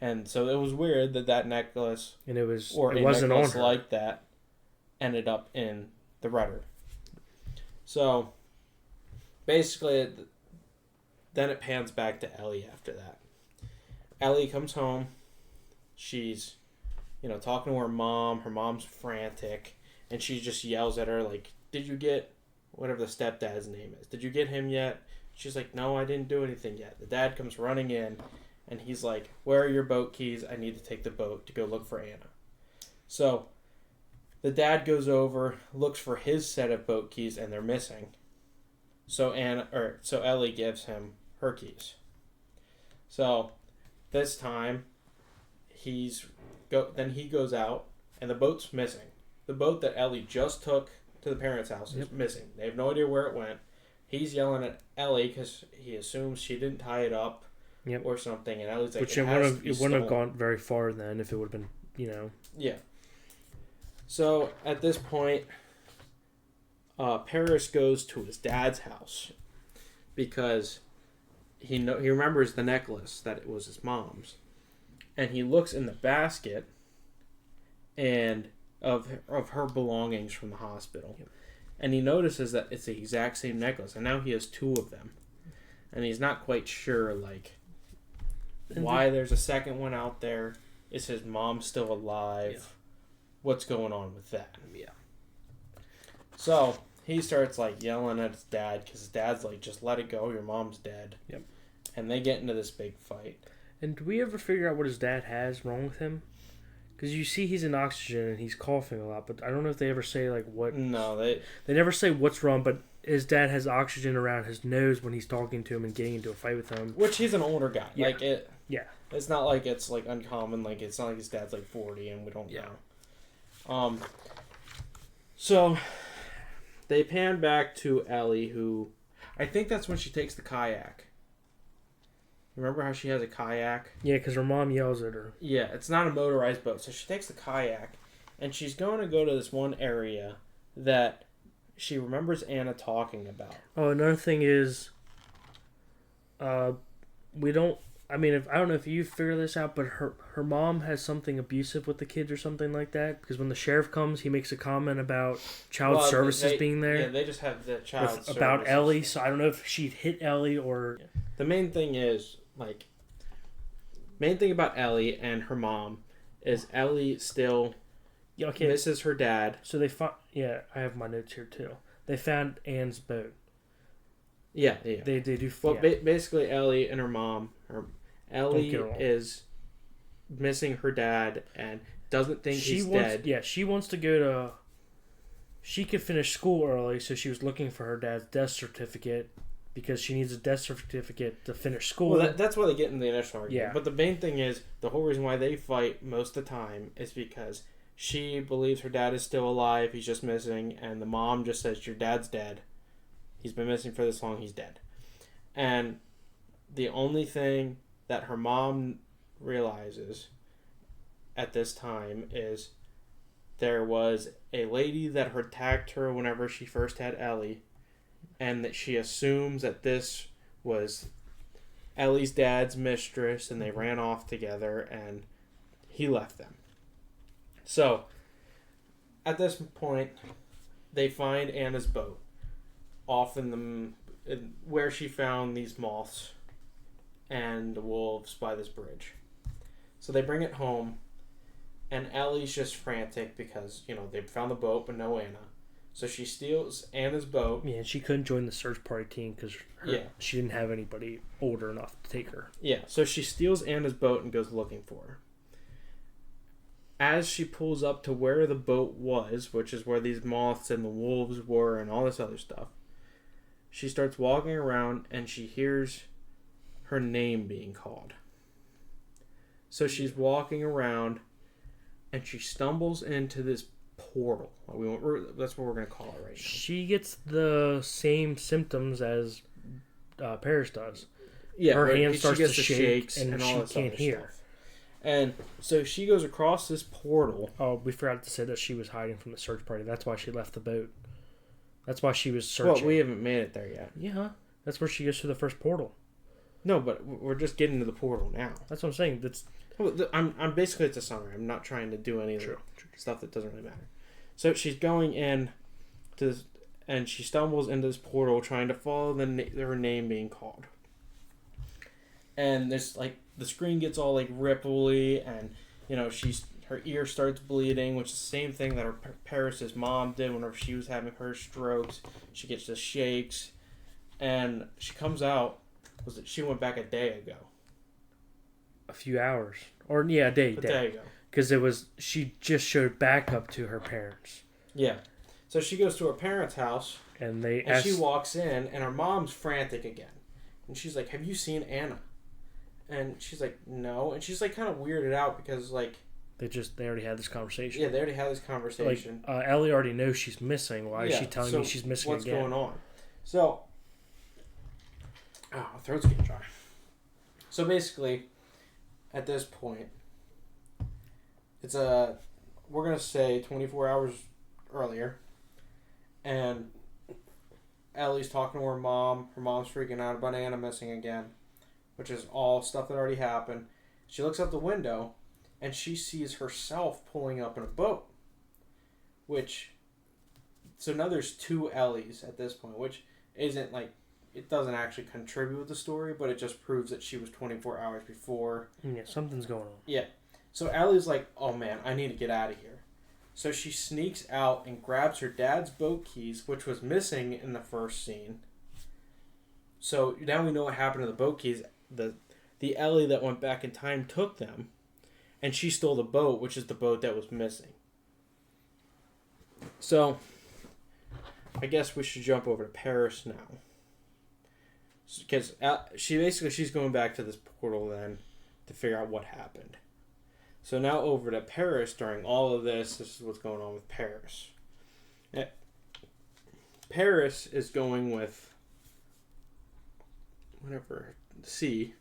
And so it was weird that necklace, and it wasn't on her, like that, ended up in the rudder. So basically, then it pans back to Ellie after that. Ellie comes home. She's, talking to her mom. Her mom's frantic, and she just yells at her like, "Did you get whatever the stepdad's name is? Did you get him yet?" She's like, "No, I didn't do anything yet." The dad comes running in. And he's like, "Where are your boat keys? I need to take the boat to go look for Anna." So the dad goes over, looks for his set of boat keys, and they're missing. So Ellie gives him her keys. So this time he goes out, and the boat's missing. The boat that Ellie just took to the parents' house is missing. They have no idea where it went. He's yelling at Ellie because he assumes she didn't tie it up. Yep. or something, and Ellie's like, Which it wouldn't have gone very far then if it would have been, Yeah. So at this point, Paris goes to his dad's house because he remembers the necklace that it was his mom's, and he looks in the basket and of her belongings from the hospital, and he notices that it's the exact same necklace, and now he has two of them, and he's not quite sure why there's a second one out there. Is his mom still alive? Yeah. What's going on with that? Yeah. So he starts yelling at his dad because his dad's like, "Just let it go. Your mom's dead." Yep. And they get into this big fight. And do we ever figure out what his dad has wrong with him? Because you see he's in oxygen and he's coughing a lot, but I don't know if they ever say what. No, they never say what's wrong, but his dad has oxygen around his nose when he's talking to him and getting into a fight with him. Which he's an older guy. Yeah. Yeah. It's not like it's uncommon. It's not like his dad's 40 and we don't know. So they pan back to Ellie, who I think that's when she takes the kayak. Remember how she has a kayak? Yeah, because her mom yells at her. Yeah, it's not a motorized boat. So she takes the kayak, and she's going to go to this one area that she remembers Anna talking about. Oh, another thing is, we don't. I mean, I don't know if you figure this out, but her mom has something abusive with the kids or something like that. Because when the sheriff comes, he makes a comment about child services being there. Yeah, they just have the child services. About Ellie, so I don't know if she'd hit Ellie or... Yeah. The main thing is, main thing about Ellie and her mom is Ellie still misses her dad. So they found... Yeah, I have my notes here too. They found Anne's boat. Yeah. They do... Well, basically Ellie and her mom... Ellie is missing her dad and doesn't think he's dead. Yeah, she wants to go to... She could finish school early, so she was looking for her dad's death certificate because she needs a death certificate to finish school. Well, that's why they get in the initial argument. Yeah. But the main thing is, the whole reason why they fight most of the time is because she believes her dad is still alive, he's just missing, and the mom just says, "Your dad's dead. He's been missing for this long, he's dead." And the only thing that her mom realizes at this time is there was a lady that had attacked her whenever she first had Ellie, and that she assumes that this was Ellie's dad's mistress, and they ran off together, and he left them. So, at this point, they find Anna's boat off in where she found these moths and the wolves by this bridge. So they bring it home, and Ellie's just frantic because, they found the boat but no Anna. So she steals Anna's boat. Yeah, and she couldn't join the search party team because she didn't have anybody older enough to take her. Yeah, so she steals Anna's boat and goes looking for her. As she pulls up to where the boat was, which is where these moths and the wolves were and all this other stuff, she starts walking around and she hears her name being called. So she's walking around and she stumbles into this portal. That's what we're going to call it right now. She gets the same symptoms as Paris does. Yeah, her hand starts to shake and she can't hear. Stuff. And so she goes across this portal. Oh, we forgot to say that she was hiding from the search party. That's why she left the boat. That's why she was searching. Well, we haven't made it there yet. Yeah, that's where she goes to the first portal. No, but we're just getting to the portal now. That's what I'm saying. I'm basically, it's a summary. I'm not trying to do any of the stuff that doesn't really matter. So she's going in to this, and she stumbles into this portal trying to follow her name being called. And there's the screen gets all ripply, and her ear starts bleeding, which is the same thing that Paris's mom did whenever she was having her strokes. She gets the shakes, and she comes out. She went back a day ago. A few hours. Or, yeah, a day. A day ago. Because she just showed back up to her parents. Yeah. So she goes to her parents' house. And she walks in, and her mom's frantic again. And she's like, "Have you seen Anna?" And she's like, "No." And she's kind of weirded out because they already had this conversation. Yeah, they already had this conversation. Ellie already knows she's missing. Why is she telling me she's missing again? What's going on? So, my throat's getting dry. So basically, at this point, it's we're gonna say 24 hours earlier, and Ellie's talking to her mom. Her mom's freaking out about Anna missing again, which is all stuff that already happened. She looks out the window, and she sees herself pulling up in a boat. So now there's two Ellies at this point, which isn't like, it doesn't actually contribute with the story, but it just proves that she was 24 hours before. Yeah, something's going on. Yeah. So Ellie's like, oh man, I need to get out of here. So she sneaks out and grabs her dad's boat keys, which was missing in the first scene. So now we know what happened to the boat keys. The Ellie that went back in time took them, and she stole the boat, which is the boat that was missing. So I guess we should jump over to Paris now. Because she's going back to this portal then to figure out what happened. So now over to Paris during all of this. This is what's going on with Paris. Paris is going with C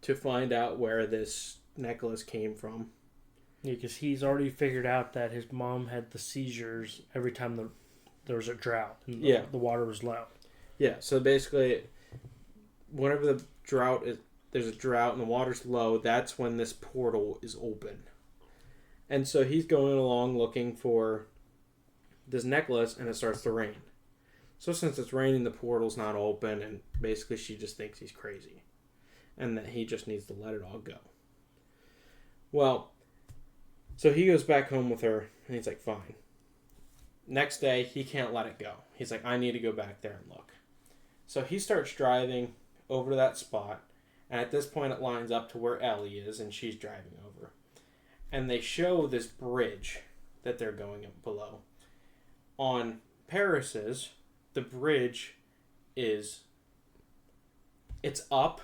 to find out where this necklace came from. Yeah, because he's already figured out that his mom had the seizures every time there was a drought and the water was low. Yeah, so basically, whenever there's a drought and the water's low, that's when this portal is open. And so he's going along looking for this necklace, and it starts to rain. So since it's raining, the portal's not open, and basically she just thinks he's crazy. And that he just needs to let it all go. Well, so he goes back home with her, and he's like, fine. Next day, he can't let it go. He's like, I need to go back there and look. So he starts driving over to that spot, and at this point it lines up to where Ellie is, and she's driving over. And they show this bridge that they're going up below. On Paris's, the bridge it's up,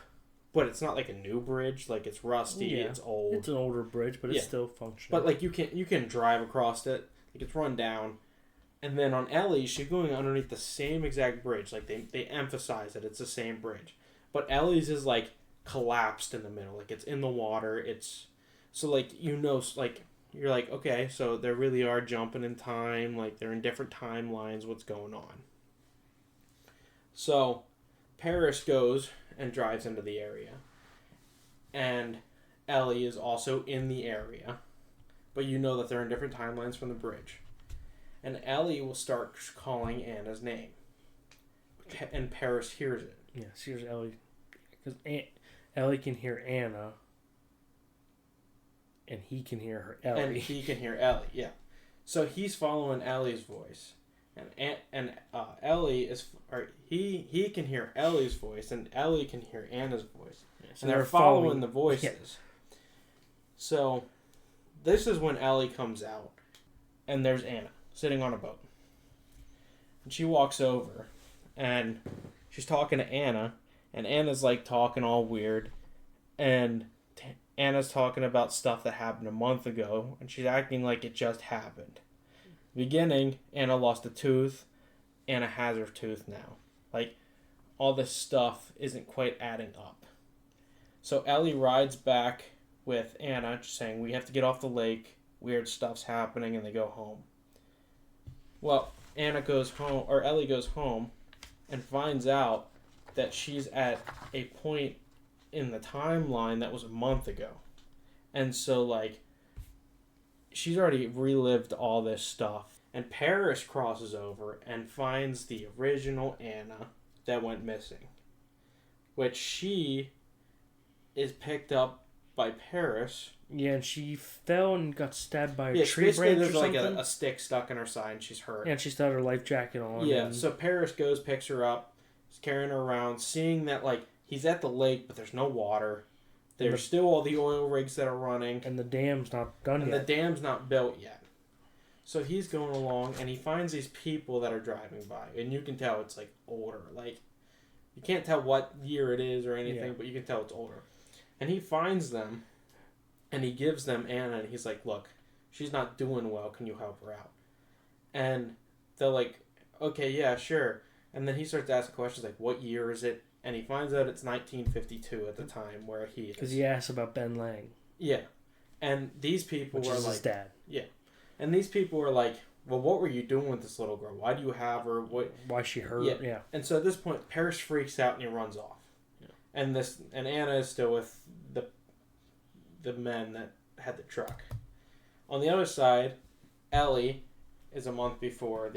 but it's not like a new bridge. Like, it's rusty, it's old. It's an older bridge, but it's still functional. But like you can drive across it. Like, it's run down. And then on Ellie, she's going underneath the same exact bridge. Like, they emphasize that it's the same bridge. But Ellie's is like collapsed in the middle. Like, it's in the water. So like, like, you're like, okay, so they really are jumping in time. Like, they're in different timelines. What's going on? So Paris goes and drives into the area. And Ellie is also in the area. But you know that they're in different timelines from the bridge. And Ellie will start calling Anna's name. And Paris hears it. Yeah, she hears Ellie. Because Ellie can hear Anna. And he can hear her Ellie. And he can hear Ellie, yeah. So he's following Ellie's voice. And Ellie is... Or he can hear Ellie's voice, and Ellie can hear Anna's voice. Yeah, so and they're following the voices. Yeah. So this is when Ellie comes out. And there's Anna sitting on a boat. And she walks over, and she's talking to Anna, and Anna's like talking all weird, and Anna's talking about stuff that happened a month ago, and she's acting like it just happened. Beginning, Anna lost a tooth. Anna has her tooth now. Like, all this stuff isn't quite adding up. So Ellie rides back with Anna, just saying, we have to get off the lake, weird stuff's happening, and they go home. Well, Ellie goes home and finds out that she's at a point in the timeline that was a month ago. And so, like, she's already relived all this stuff. And Paris crosses over and finds the original Anna that went missing. Which she is picked up by Paris. Yeah, and she fell and got stabbed by a tree branch or something. There's like a stick stuck in her side and she's hurt. Yeah, and she still had her life jacket on. Yeah, so Paris goes, picks her up, is carrying her around, seeing that, like, he's at the lake, but there's no water. There's still all the oil rigs that are running. And the dam's not done yet. And the dam's not built yet. So he's going along, and he finds these people that are driving by. And you can tell it's, like, older. Like, you can't tell what year it is or anything, but you can tell it's older. And he finds them, and he gives them Anna, and he's like, look, she's not doing well. Can you help her out? And they're like, okay, yeah, sure. And then he starts asking questions like, what year is it? and he finds out it's 1952 at the time where he is. Because he asks about Ben Lang. Yeah. And these people Which were is like... his dad. Yeah. And these people were like, well, what were you doing with this little girl? Why do you have her? Why she hurt? Yeah. And so at this point, Paris freaks out and he runs off. Yeah. And Anna is still with the men that had the truck. On the other side, Ellie is a month before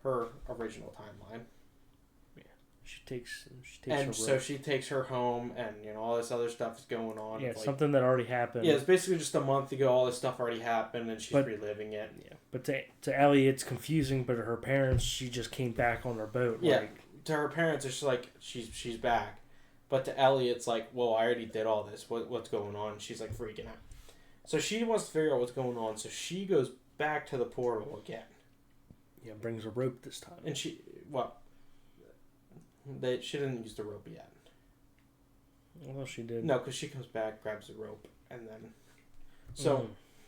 her original timeline. Yeah. She takes and her so she takes her home, and all this other stuff is going on. Yeah, something that already happened. Yeah, it's basically just a month ago. All this stuff already happened, and she's reliving it. Yeah, but to Ellie, it's confusing. But her parents, she just came back on her boat. Yeah, to her parents, it's like she's back. But to Ellie, it's like, well, I already did all this. What's going on? She's like freaking out. So she wants to figure out what's going on. So she goes back to the portal again. Yeah, brings a rope this time. And she didn't use the rope yet. Well, she did. No, because she comes back, grabs the rope, and then... So,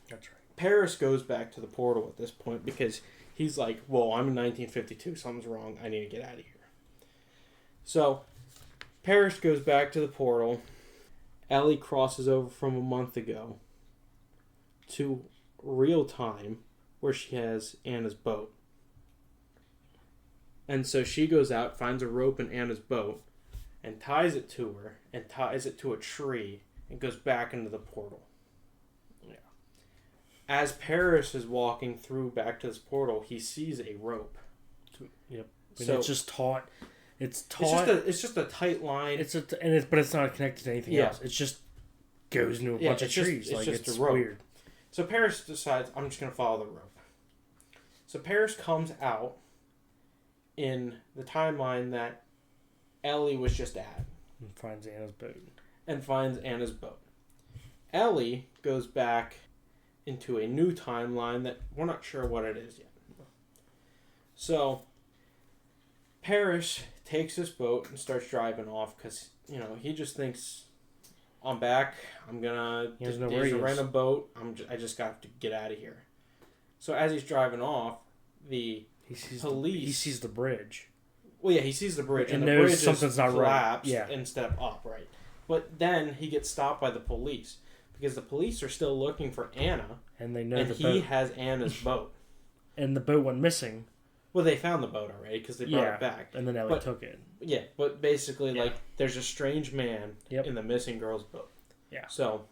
that's right. Paris goes back to the portal at this point because he's like, well, I'm in 1952. Something's wrong. I need to get out of here. So, Paris goes back to the portal. Ellie crosses over from a month ago to real time where she has Anna's boat. And so she goes out, finds a rope in Anna's boat, and ties it to her, and ties it to a tree, and goes back into the portal. Yeah. As Paris is walking through back to this portal, he sees a rope. Yep. So it's just taut. It's taut. It's just a tight line. But it's not connected to anything else. It just goes into a bunch of trees. It's a rope. Weird. So Paris decides, I'm just going to follow the rope. So Paris comes out in the timeline that Ellie was just at. And finds Anna's boat. Ellie goes back into a new timeline that we're not sure what it is yet. So Paris takes his boat and starts driving off because, he just thinks, I'm back. I'm gonna. There's a random boat. I just got to get out of here. So as he's driving off, he sees the bridge. Well, yeah, he sees the bridge, and the bridge something's not collapsed right. Yeah. Instead of upright. But then he gets stopped by the police because the police are still looking for Anna, and they know he has Anna's boat, and the boat went missing. Well, they found the boat already because they brought it back, and then Ellie took it. Yeah, but basically, there's a strange man in the missing girl's boat. Yeah. So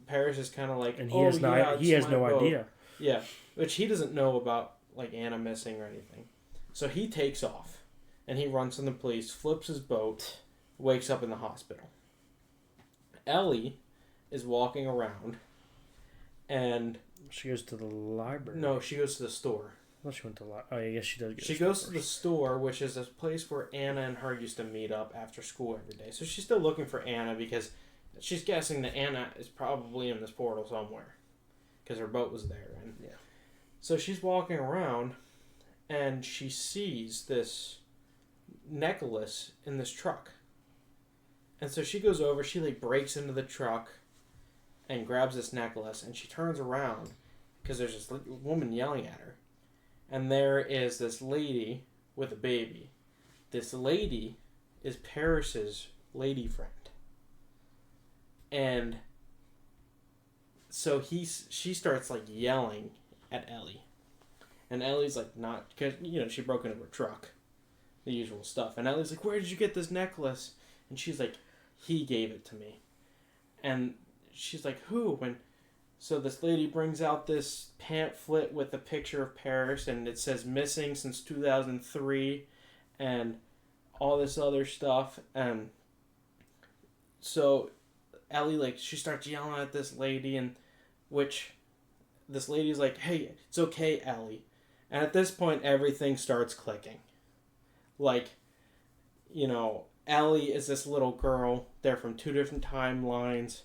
Paris is kind of like, and he has no idea. Yeah, which he doesn't know about Anna missing or anything. So he takes off, and he runs from the police, flips his boat, wakes up in the hospital. Ellie is walking around, and she goes to the library. No, she goes to the store. Well, she went to oh, I guess she does. She goes to the store, which is a place where Anna and her used to meet up after school every day. So she's still looking for Anna because she's guessing that Anna is probably in this portal somewhere because her boat was there. And so she's walking around, and she sees this necklace in this truck. And so she goes over, she breaks into the truck and grabs this necklace, and she turns around because there's this woman yelling at her. And there is this lady with a baby. This lady is Paris's lady friend. And so she starts yelling at Ellie. And Ellie's not, because, she broke into her truck. The usual stuff. And Ellie's like, where did you get this necklace? And she's like, he gave it to me. And she's like, who? And so this lady brings out this pamphlet with a picture of Paris, and it says missing since 2003, and all this other stuff. And so Ellie, she starts yelling at this lady, and which this lady's like, hey, it's okay, Ellie. And at this point, everything starts clicking. Ellie is this little girl. They're from two different timelines.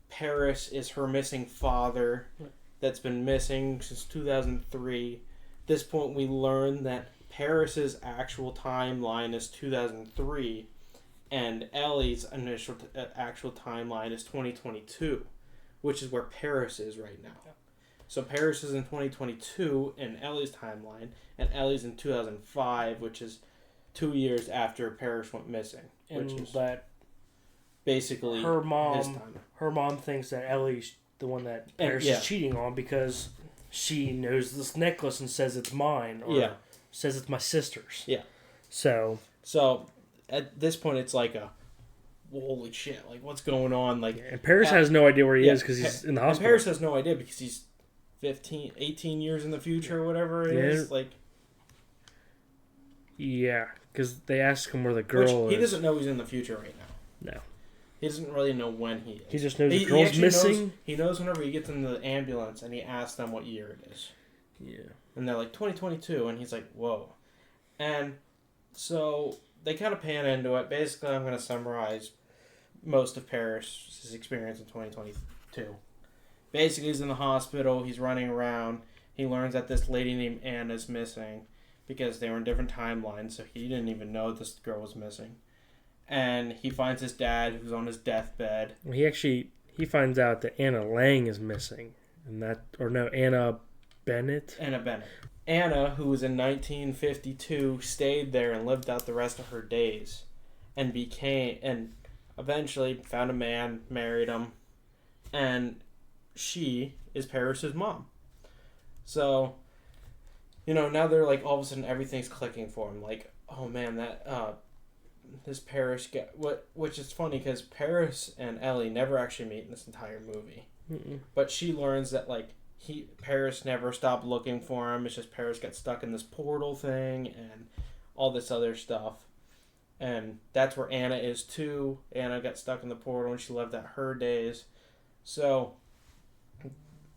Paris is her missing father that's been missing since 2003. At this point, we learn that Paris's actual timeline is 2003, and Ellie's initial actual timeline is 2022, which is where Paris is right now. Yeah. So Paris is in 2022 in Ellie's timeline, and Ellie's in 2005, which is 2 years after Paris went missing, and which is that basically her his time. mom thinks that Ellie's the one that Paris is cheating on because she knows this necklace and says it's mine, or says it's my sister's. Yeah. So at this point, it's like holy shit, like what's going on? Like, and Paris has no idea where he is because he's in the hospital. Paris has no idea because he's 18 years in the future, or whatever it is. Like, yeah, because they ask him where the girl is. He doesn't know he's in the future right now. No. He doesn't really know when he is. He just knows the girl's missing. He knows whenever he gets in the ambulance and he asks them what year it is. Yeah. And they're like, 2022. And he's like, whoa. And so they kind of pan into it. Basically, I'm going to summarize most of Paris' experience in 2022. Basically, he's in the hospital. He's running around. He learns that this lady named Anna's missing because they were in different timelines. So he didn't even know this girl was missing. And he finds his dad who's on his deathbed. He finds out that Anna Lang is missing, Anna Bennett. Anna Bennett. Anna, who was in 1952, stayed there and lived out the rest of her days, and eventually found a man, married him, and she is Paris's mom. So, now they're like all of a sudden everything's clicking for him. Like, oh man, that this Paris guy, which is funny because Paris and Ellie never actually meet in this entire movie. Mm-mm. But she learns that like Paris never stopped looking for him. It's just Paris got stuck in this portal thing and all this other stuff. And that's where Anna is too. Anna got stuck in the portal and she lived out her days. So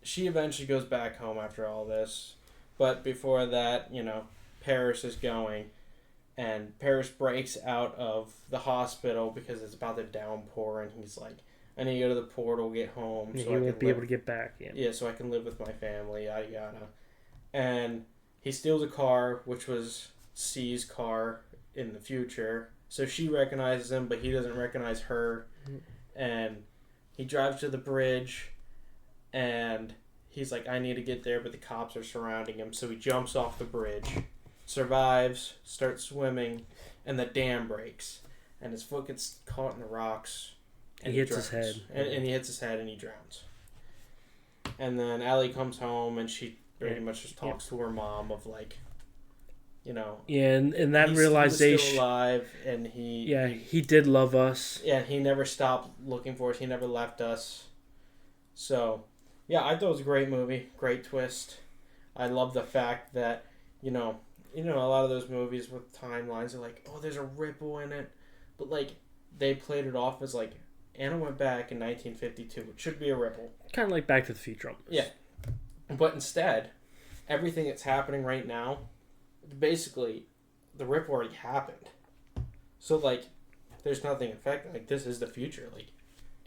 she eventually goes back home after all this. But before that, Paris is going. And Paris breaks out of the hospital because it's about to downpour, and he's like, I need to go to the portal, get home. So he won't be able to get back. Yeah, so I can live with my family, yada yada. And he steals a car, which was C's car in the future. So she recognizes him, but he doesn't recognize her. And he drives to the bridge, and he's like, I need to get there, but the cops are surrounding him. So he jumps off the bridge. Survives, starts swimming, and the dam breaks, and his foot gets caught in the rocks, and he hits his head, and he hits his head, and he drowns. And then Allie comes home, and she pretty much just talks to her mom of like, and that realization, he's still alive, and he did love us. Yeah, he never stopped looking for us. He never left us. So, yeah, I thought it was a great movie, great twist. I love the fact that a lot of those movies with timelines are like, oh, there's a ripple in it. But, like, they played it off as, like, Anna went back in 1952. It should be a ripple. Kind of like Back to the Future. Almost. Yeah. But instead, everything that's happening right now, basically, the ripple already happened. So, like, there's nothing affecting. Like, this is the future. Like,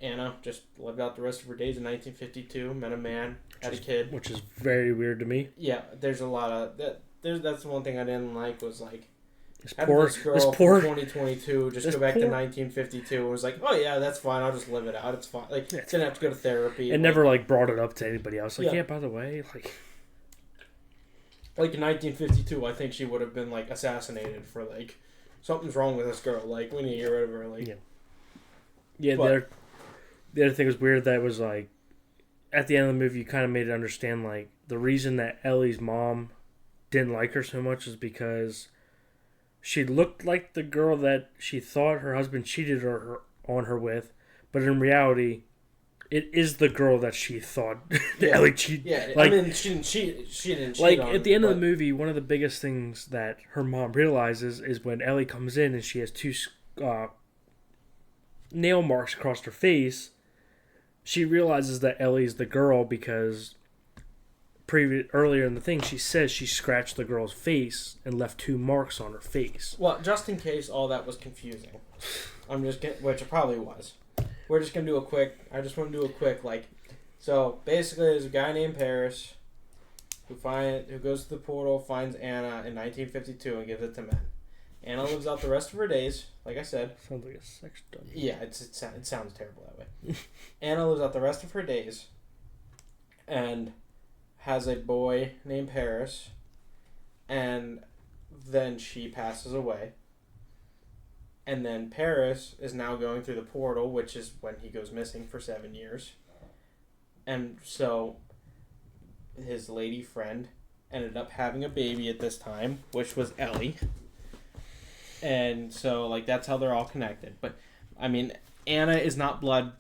Anna just lived out the rest of her days in 1952, met a man, had a kid. Which is very weird to me. Yeah, there's a lot of... That's the one thing I didn't like was like this girl from 2022 just go back to 1952 and was like, oh yeah, that's fine, I'll just live it out, it's fine. Like, didn't have to go to therapy. And never like brought it up to anybody else. Like, yeah, by the way, like in 1952, I think she would have been like assassinated for like something's wrong with this girl. Like, we need to get rid of her. Like, the other thing was weird that was like at the end of the movie, you kind of made it understand like the reason that Ellie's mom didn't like her so much is because she looked like the girl that she thought her husband cheated on her with, but in reality, it is the girl that she thought Ellie cheated. Yeah, like, I mean, she didn't cheat. Like at the end of the movie, one of the biggest things that her mom realizes is when Ellie comes in and she has two nail marks across her face. She realizes that Ellie's the girl because earlier in the thing, she says she scratched the girl's face and left 2 marks on her face. Well, just in case all that was confusing, which it probably was. We're just gonna do a quick. I just want to do a quick like. So basically, there's a guy named Paris who goes to the portal, finds Anna in 1952, and gives it to men. Anna lives out the rest of her days, like I said. Sounds like a sex dungeon. Yeah, it sounds terrible that way. Anna lives out the rest of her days, and has a boy named Paris, and then she passes away. And then Paris is now going through the portal, which is when he goes missing for 7 years. And so his lady friend ended up having a baby at this time, which was Ellie. And so, like, that's how they're all connected. But, I mean, Anna is not blood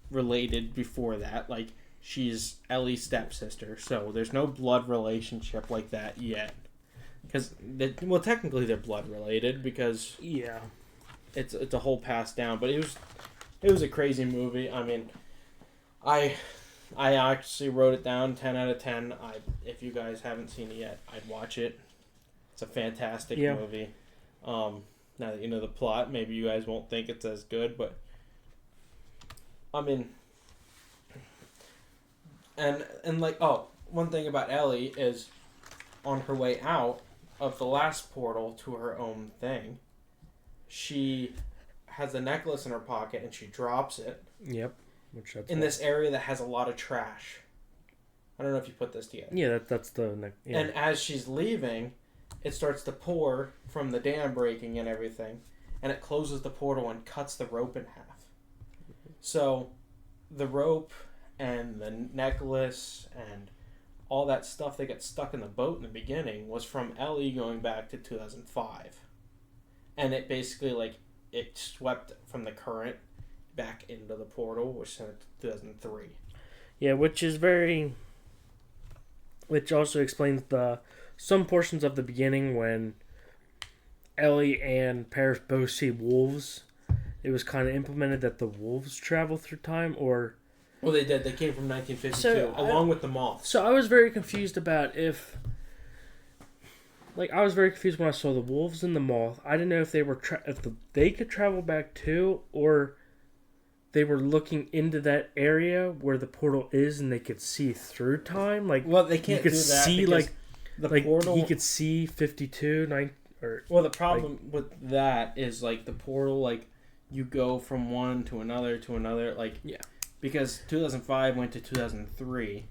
related before that. Like, she's Ellie's stepsister. So there's no blood relationship like that yet. Because, well, technically they're blood related because Yeah. it's a whole pass down. But it was a crazy movie. I mean, I actually wrote it down 10 out of 10. If you guys haven't seen it yet, I'd watch it. It's a fantastic movie. Now that you know the plot, maybe you guys won't think it's as good, but I mean, and like, oh, one thing about Ellie is on her way out of the last portal to her own thing, she has a necklace in her pocket and she drops it. Yep. In this area that has a lot of trash. I don't know if you put this together. Yeah, that's the... Yeah. And as she's leaving, it starts to pour from the dam breaking and everything, and it closes the portal and cuts the rope in half. So the rope and the necklace and all that stuff that got stuck in the boat in the beginning was from Ellie going back to 2005. And it basically, like, it swept from the current back into the portal, which sent it to 2003. Yeah, which also explains some portions of the beginning when Ellie and Paris both see wolves. It was kind of implemented that the wolves travel through time, or... Well, they did. They came from 1952, along with the moths. So I was very confused about if... Like, I was very confused when I saw the wolves and the moth. I didn't know if they were they could travel back too, or they were looking into that area where the portal is and they could see through time. Like, well, they can't you could do that see, because like, the portal... You could see 52, 9... Or, well, the problem with that is, like, the portal, like, you go from one to another, like... Yeah. Because 2005 went to 2003.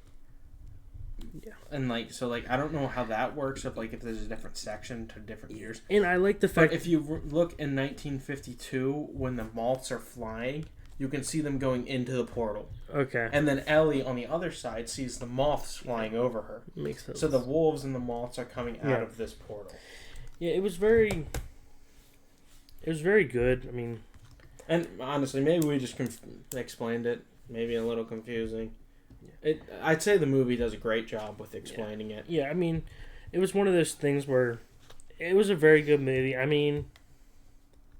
Yeah. And, like, so, like, I don't know how that works, if there's a different section to different years. And I like the fact... But if you look in 1952, when the moths are flying, you can see them going into the portal. Okay. And then Ellie, on the other side, sees the moths flying over her. Makes sense. So the wolves and the moths are coming out of this portal. Yeah, it was very good. I mean... And, honestly, maybe we just explained it. Maybe a little confusing. I'd say the movie does a great job with explaining it. Yeah, I mean, it was one of those things where it was a very good movie. I mean,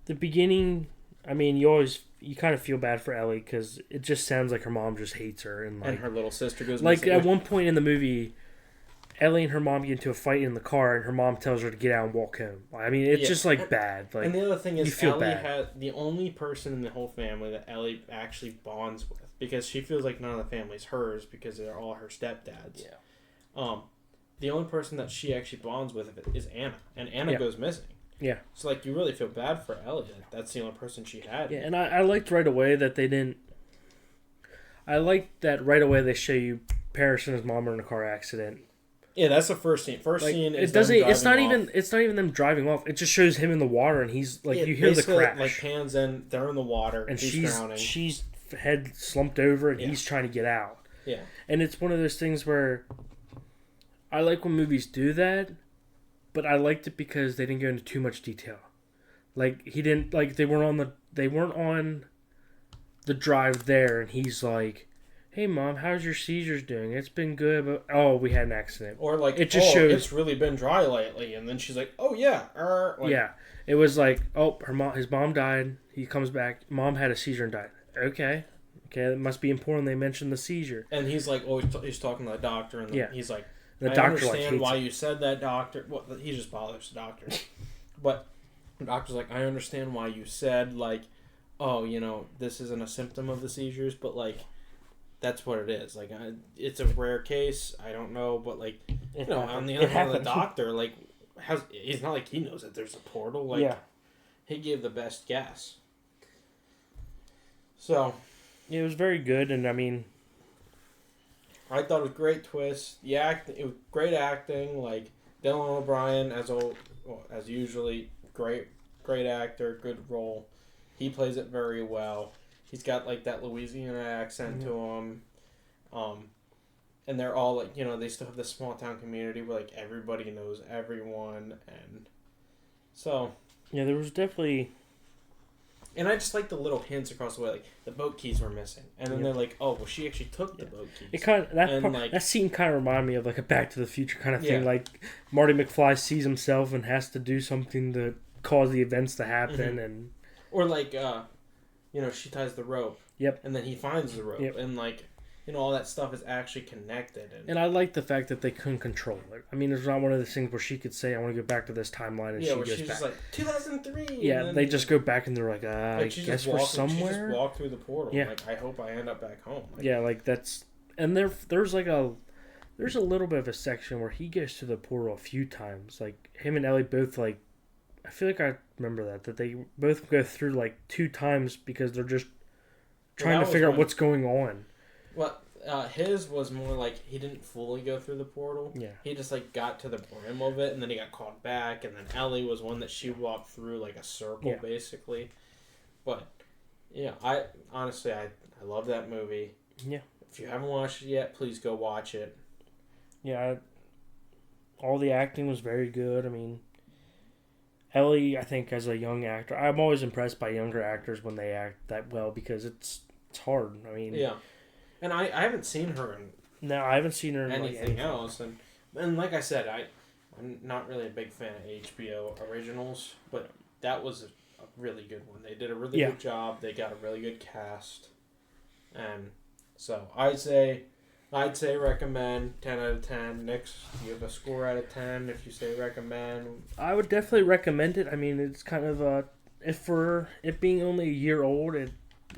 the beginning, I mean, you kind of feel bad for Ellie because it just sounds like her mom just hates her. And her little sister goes like, missing. at one point in the movie, Ellie and her mom get into a fight in the car and her mom tells her to get out and walk home. I mean, it's just, bad. Like, and the other thing is, you feel Ellie bad. had the only person in the whole family that Ellie actually bonds with. Because she feels like none of the family's hers because they're all her stepdads. Yeah. The only person that she actually bonds with is Anna. And Anna goes missing. Yeah. So, like, you really feel bad for Ellie. That's the only person she had. Yeah, and I liked right away that they didn't... I liked that right away they show you Paris and his mom are in a car accident. Yeah, that's the first scene. Scene is it's not even them driving off. It just shows him in the water and he's like you hear the crash. Like pans in, they're in the water and he's drowning. She's head slumped over and he's trying to get out. Yeah. And it's one of those things where I like when movies do that, but I liked it because they didn't go into too much detail. Like they weren't on the drive there and he's like, "Hey mom, how's your seizures doing? It's been good, but we had an accident." Or like, it just shows it's really been dry lately, and then she's like, "Oh yeah." Yeah. It was like, his mom died. He comes back. Mom had a seizure and died. Okay, it must be important they mentioned the seizure. And he's like, he's talking to the doctor, and he's like, the I doctor understand why you said that, doctor. Well, he just bothers the doctor. But the doctor's like, I understand why you said, like, this isn't a symptom of the seizures, but, like, that's what it is. Like, it's a rare case. I don't know, but, like, on the other hand, the doctor, like, he's not like he knows that there's a portal. Like, he gave the best guess. So, it was very good, and I mean, I thought it was a great twist. It was great acting. Like Dylan O'Brien, as usually, great great actor, good role. He plays it very well. He's got like that Louisiana accent to him. And they're all like, they still have this small town community where like everybody knows everyone, and so Yeah, there was definitely. And I just like the little hints across the way, like the boat keys were missing, and then they're like, "Oh, well, she actually took the boat keys." It kind of that scene kind of reminded me of like a Back to the Future kind of thing. Yeah. Like Marty McFly sees himself and has to do something to cause the events to happen, and or like, she ties the rope. Yep. And then he finds the rope, Yep. and like, all that stuff is actually connected. And I like the fact that they couldn't control it. I mean, there's not one of those things where she could say, "I want to go back to this timeline," and she goes she's back. Just like 2003. Yeah, they just go back and they're like, I guess we're somewhere. She just walked through the portal. Yeah. Like, I hope I end up back home. Like, yeah, like that's, and there's a little bit of a section where he goes to the portal a few times. Like him and Ellie both like, I feel like I remember that they both go through like 2 times because they're just trying to figure out what's going on. Well, his was more like he didn't fully go through the portal. Yeah. He just like got to the brim of it, and then he got called back, and then Ellie was one that she walked through like a circle, basically. But yeah, I honestly love that movie. Yeah. If you haven't watched it yet, please go watch it. Yeah. All the acting was very good. I mean, Ellie, I think as a young actor, I'm always impressed by younger actors when they act that well because it's hard. I mean. Yeah. And I haven't seen her in I haven't seen her in anything else. And like I said, I'm not really a big fan of HBO originals, but that was a really good one. They did a really good job. They got a really good cast. And so I'd say recommend 10 out of 10. Nick's, do you have a score out of 10 if you say recommend? I would definitely recommend it. I mean, it's kind of if for it being only a year old,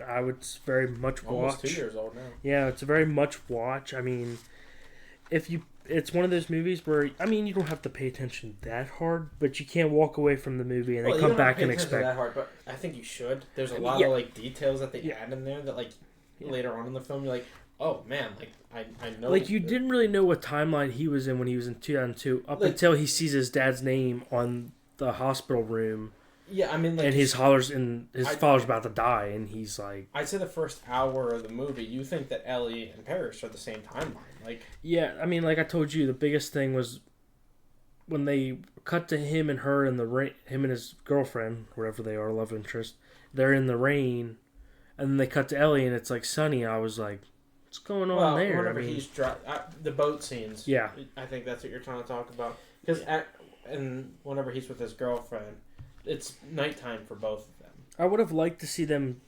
I would very much watch. Almost 2 years old now. Yeah, it's a very much watch. I mean, it's one of those movies where, I mean, you don't have to pay attention that hard, but you can't walk away from the movie and then come back and expect. That hard, but I think you should. There's a lot of like details that they add in there that like later on in the film you're like, oh man, like I know. Like you didn't really know what timeline he was in when he was in 2002 up until he sees his dad's name on the hospital room. Yeah, I mean, like... And his father's about to die, and he's like... I'd say the first hour of the movie, you think that Ellie and Parrish are the same timeline. Like... Yeah, I mean, like I told you, the biggest thing was when they cut to him and her in the rain, him and his girlfriend, wherever they are, love interest, they're in the rain, and then they cut to Ellie, and it's like sunny. I was like, what's going on there? Whenever he's... the boat scenes. Yeah. I think that's what you're trying to talk about. Because and whenever he's with his girlfriend... It's nighttime for both of them. I would have liked to see them...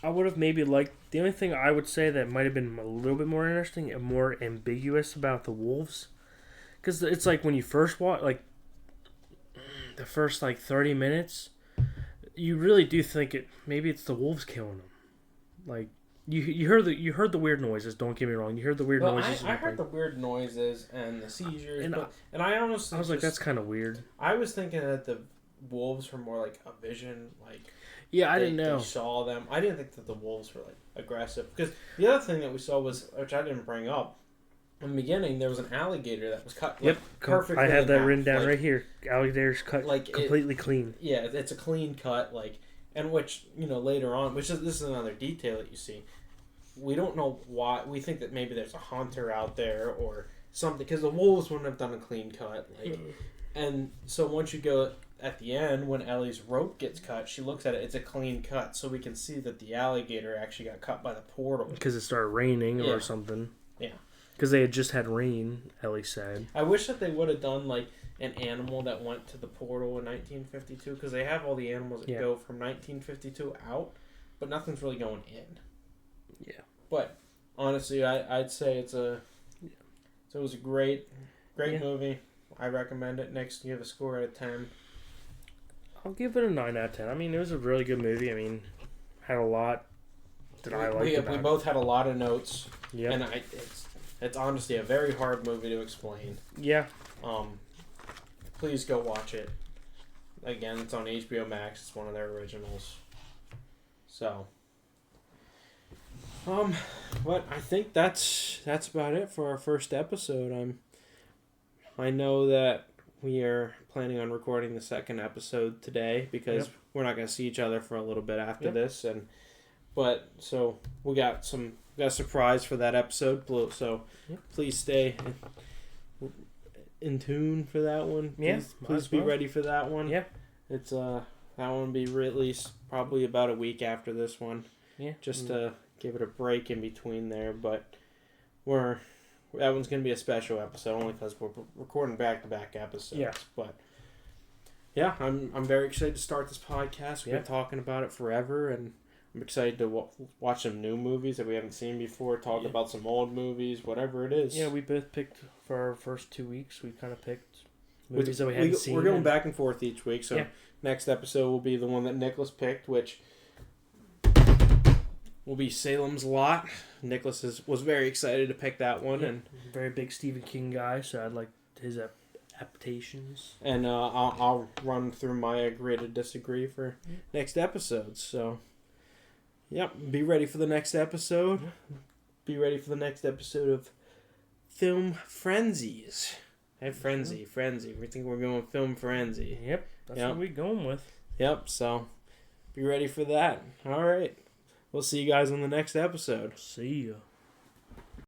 I would have maybe liked... The only thing I would say that might have been a little bit more interesting and more ambiguous about the wolves... Because it's like when you first watch... Like, the first, 30 minutes... You really do think maybe it's the wolves killing them. Like... You heard the weird noises. Don't get me wrong. You heard the weird noises. I heard the weird noises and the seizures, and I honestly I was like, that's kind of weird. I was thinking that the wolves were more like a vision, like I didn't know. They saw them. I didn't think that the wolves were like aggressive because the other thing that we saw was, which I didn't bring up in the beginning, there was an alligator that was cut. Yep, perfectly. I have that written down right here. Alligator's cut completely clean. Yeah, it's a clean cut, and which, later on, this is another detail that you see. We don't know why. We think that maybe there's a hunter out there or something, because the wolves wouldn't have done a clean cut. And so once you go at the end, when Ellie's rope gets cut, she looks at it, it's a clean cut. So we can see that the alligator actually got cut by the portal. Because it started raining or something. Yeah. Because they had just had rain, Ellie said. I wish that they would have done, an animal that went to the portal in 1952, because they have all the animals that go from 1952 out, but nothing's really going in. Yeah. But, honestly, I'd say so it was a great movie. I recommend it. Next, you have a score out of 10. I'll give it a 9 out of 10. I mean, it was a really good movie. I mean, had a lot that I liked about it. We both had a lot of notes. Yeah. And it's honestly a very hard movie to explain. Yeah. Please go watch it. Again, it's on HBO Max. It's one of their originals. So, but I think that's about it for our first episode. I know that we are planning on recording the second episode today because we're not going to see each other for a little bit after this, so we got a surprise for that episode. So please stay in tune for that one. Please be ready for that one. Yeah, it's that one will be released probably about a week after this one. Yeah, just to give it a break in between there, but that one's going to be a special episode only because we're recording back-to-back episodes. Yeah. But, yeah, I'm very excited to start this podcast. We've been talking about it forever, and I'm excited to watch some new movies that we haven't seen before, talk about some old movies, whatever it is. Yeah, we both picked, for our first 2 weeks, we kind of picked movies that we hadn't seen. We're going back and forth each week, so next episode will be the one that Nicholas picked, which will be Salem's Lot. Nicholas was very excited to pick that one, and very big Stephen King guy, so I'd like his adaptations. And I'll run through my agree to disagree for next episode. So, be ready for the next episode. Be ready for the next episode of Film Frenzies. Frenzy. We think we're going Film Frenzy. Yep, that's what we're going with. Yep. So, be ready for that. All right. We'll see you guys on the next episode. See ya.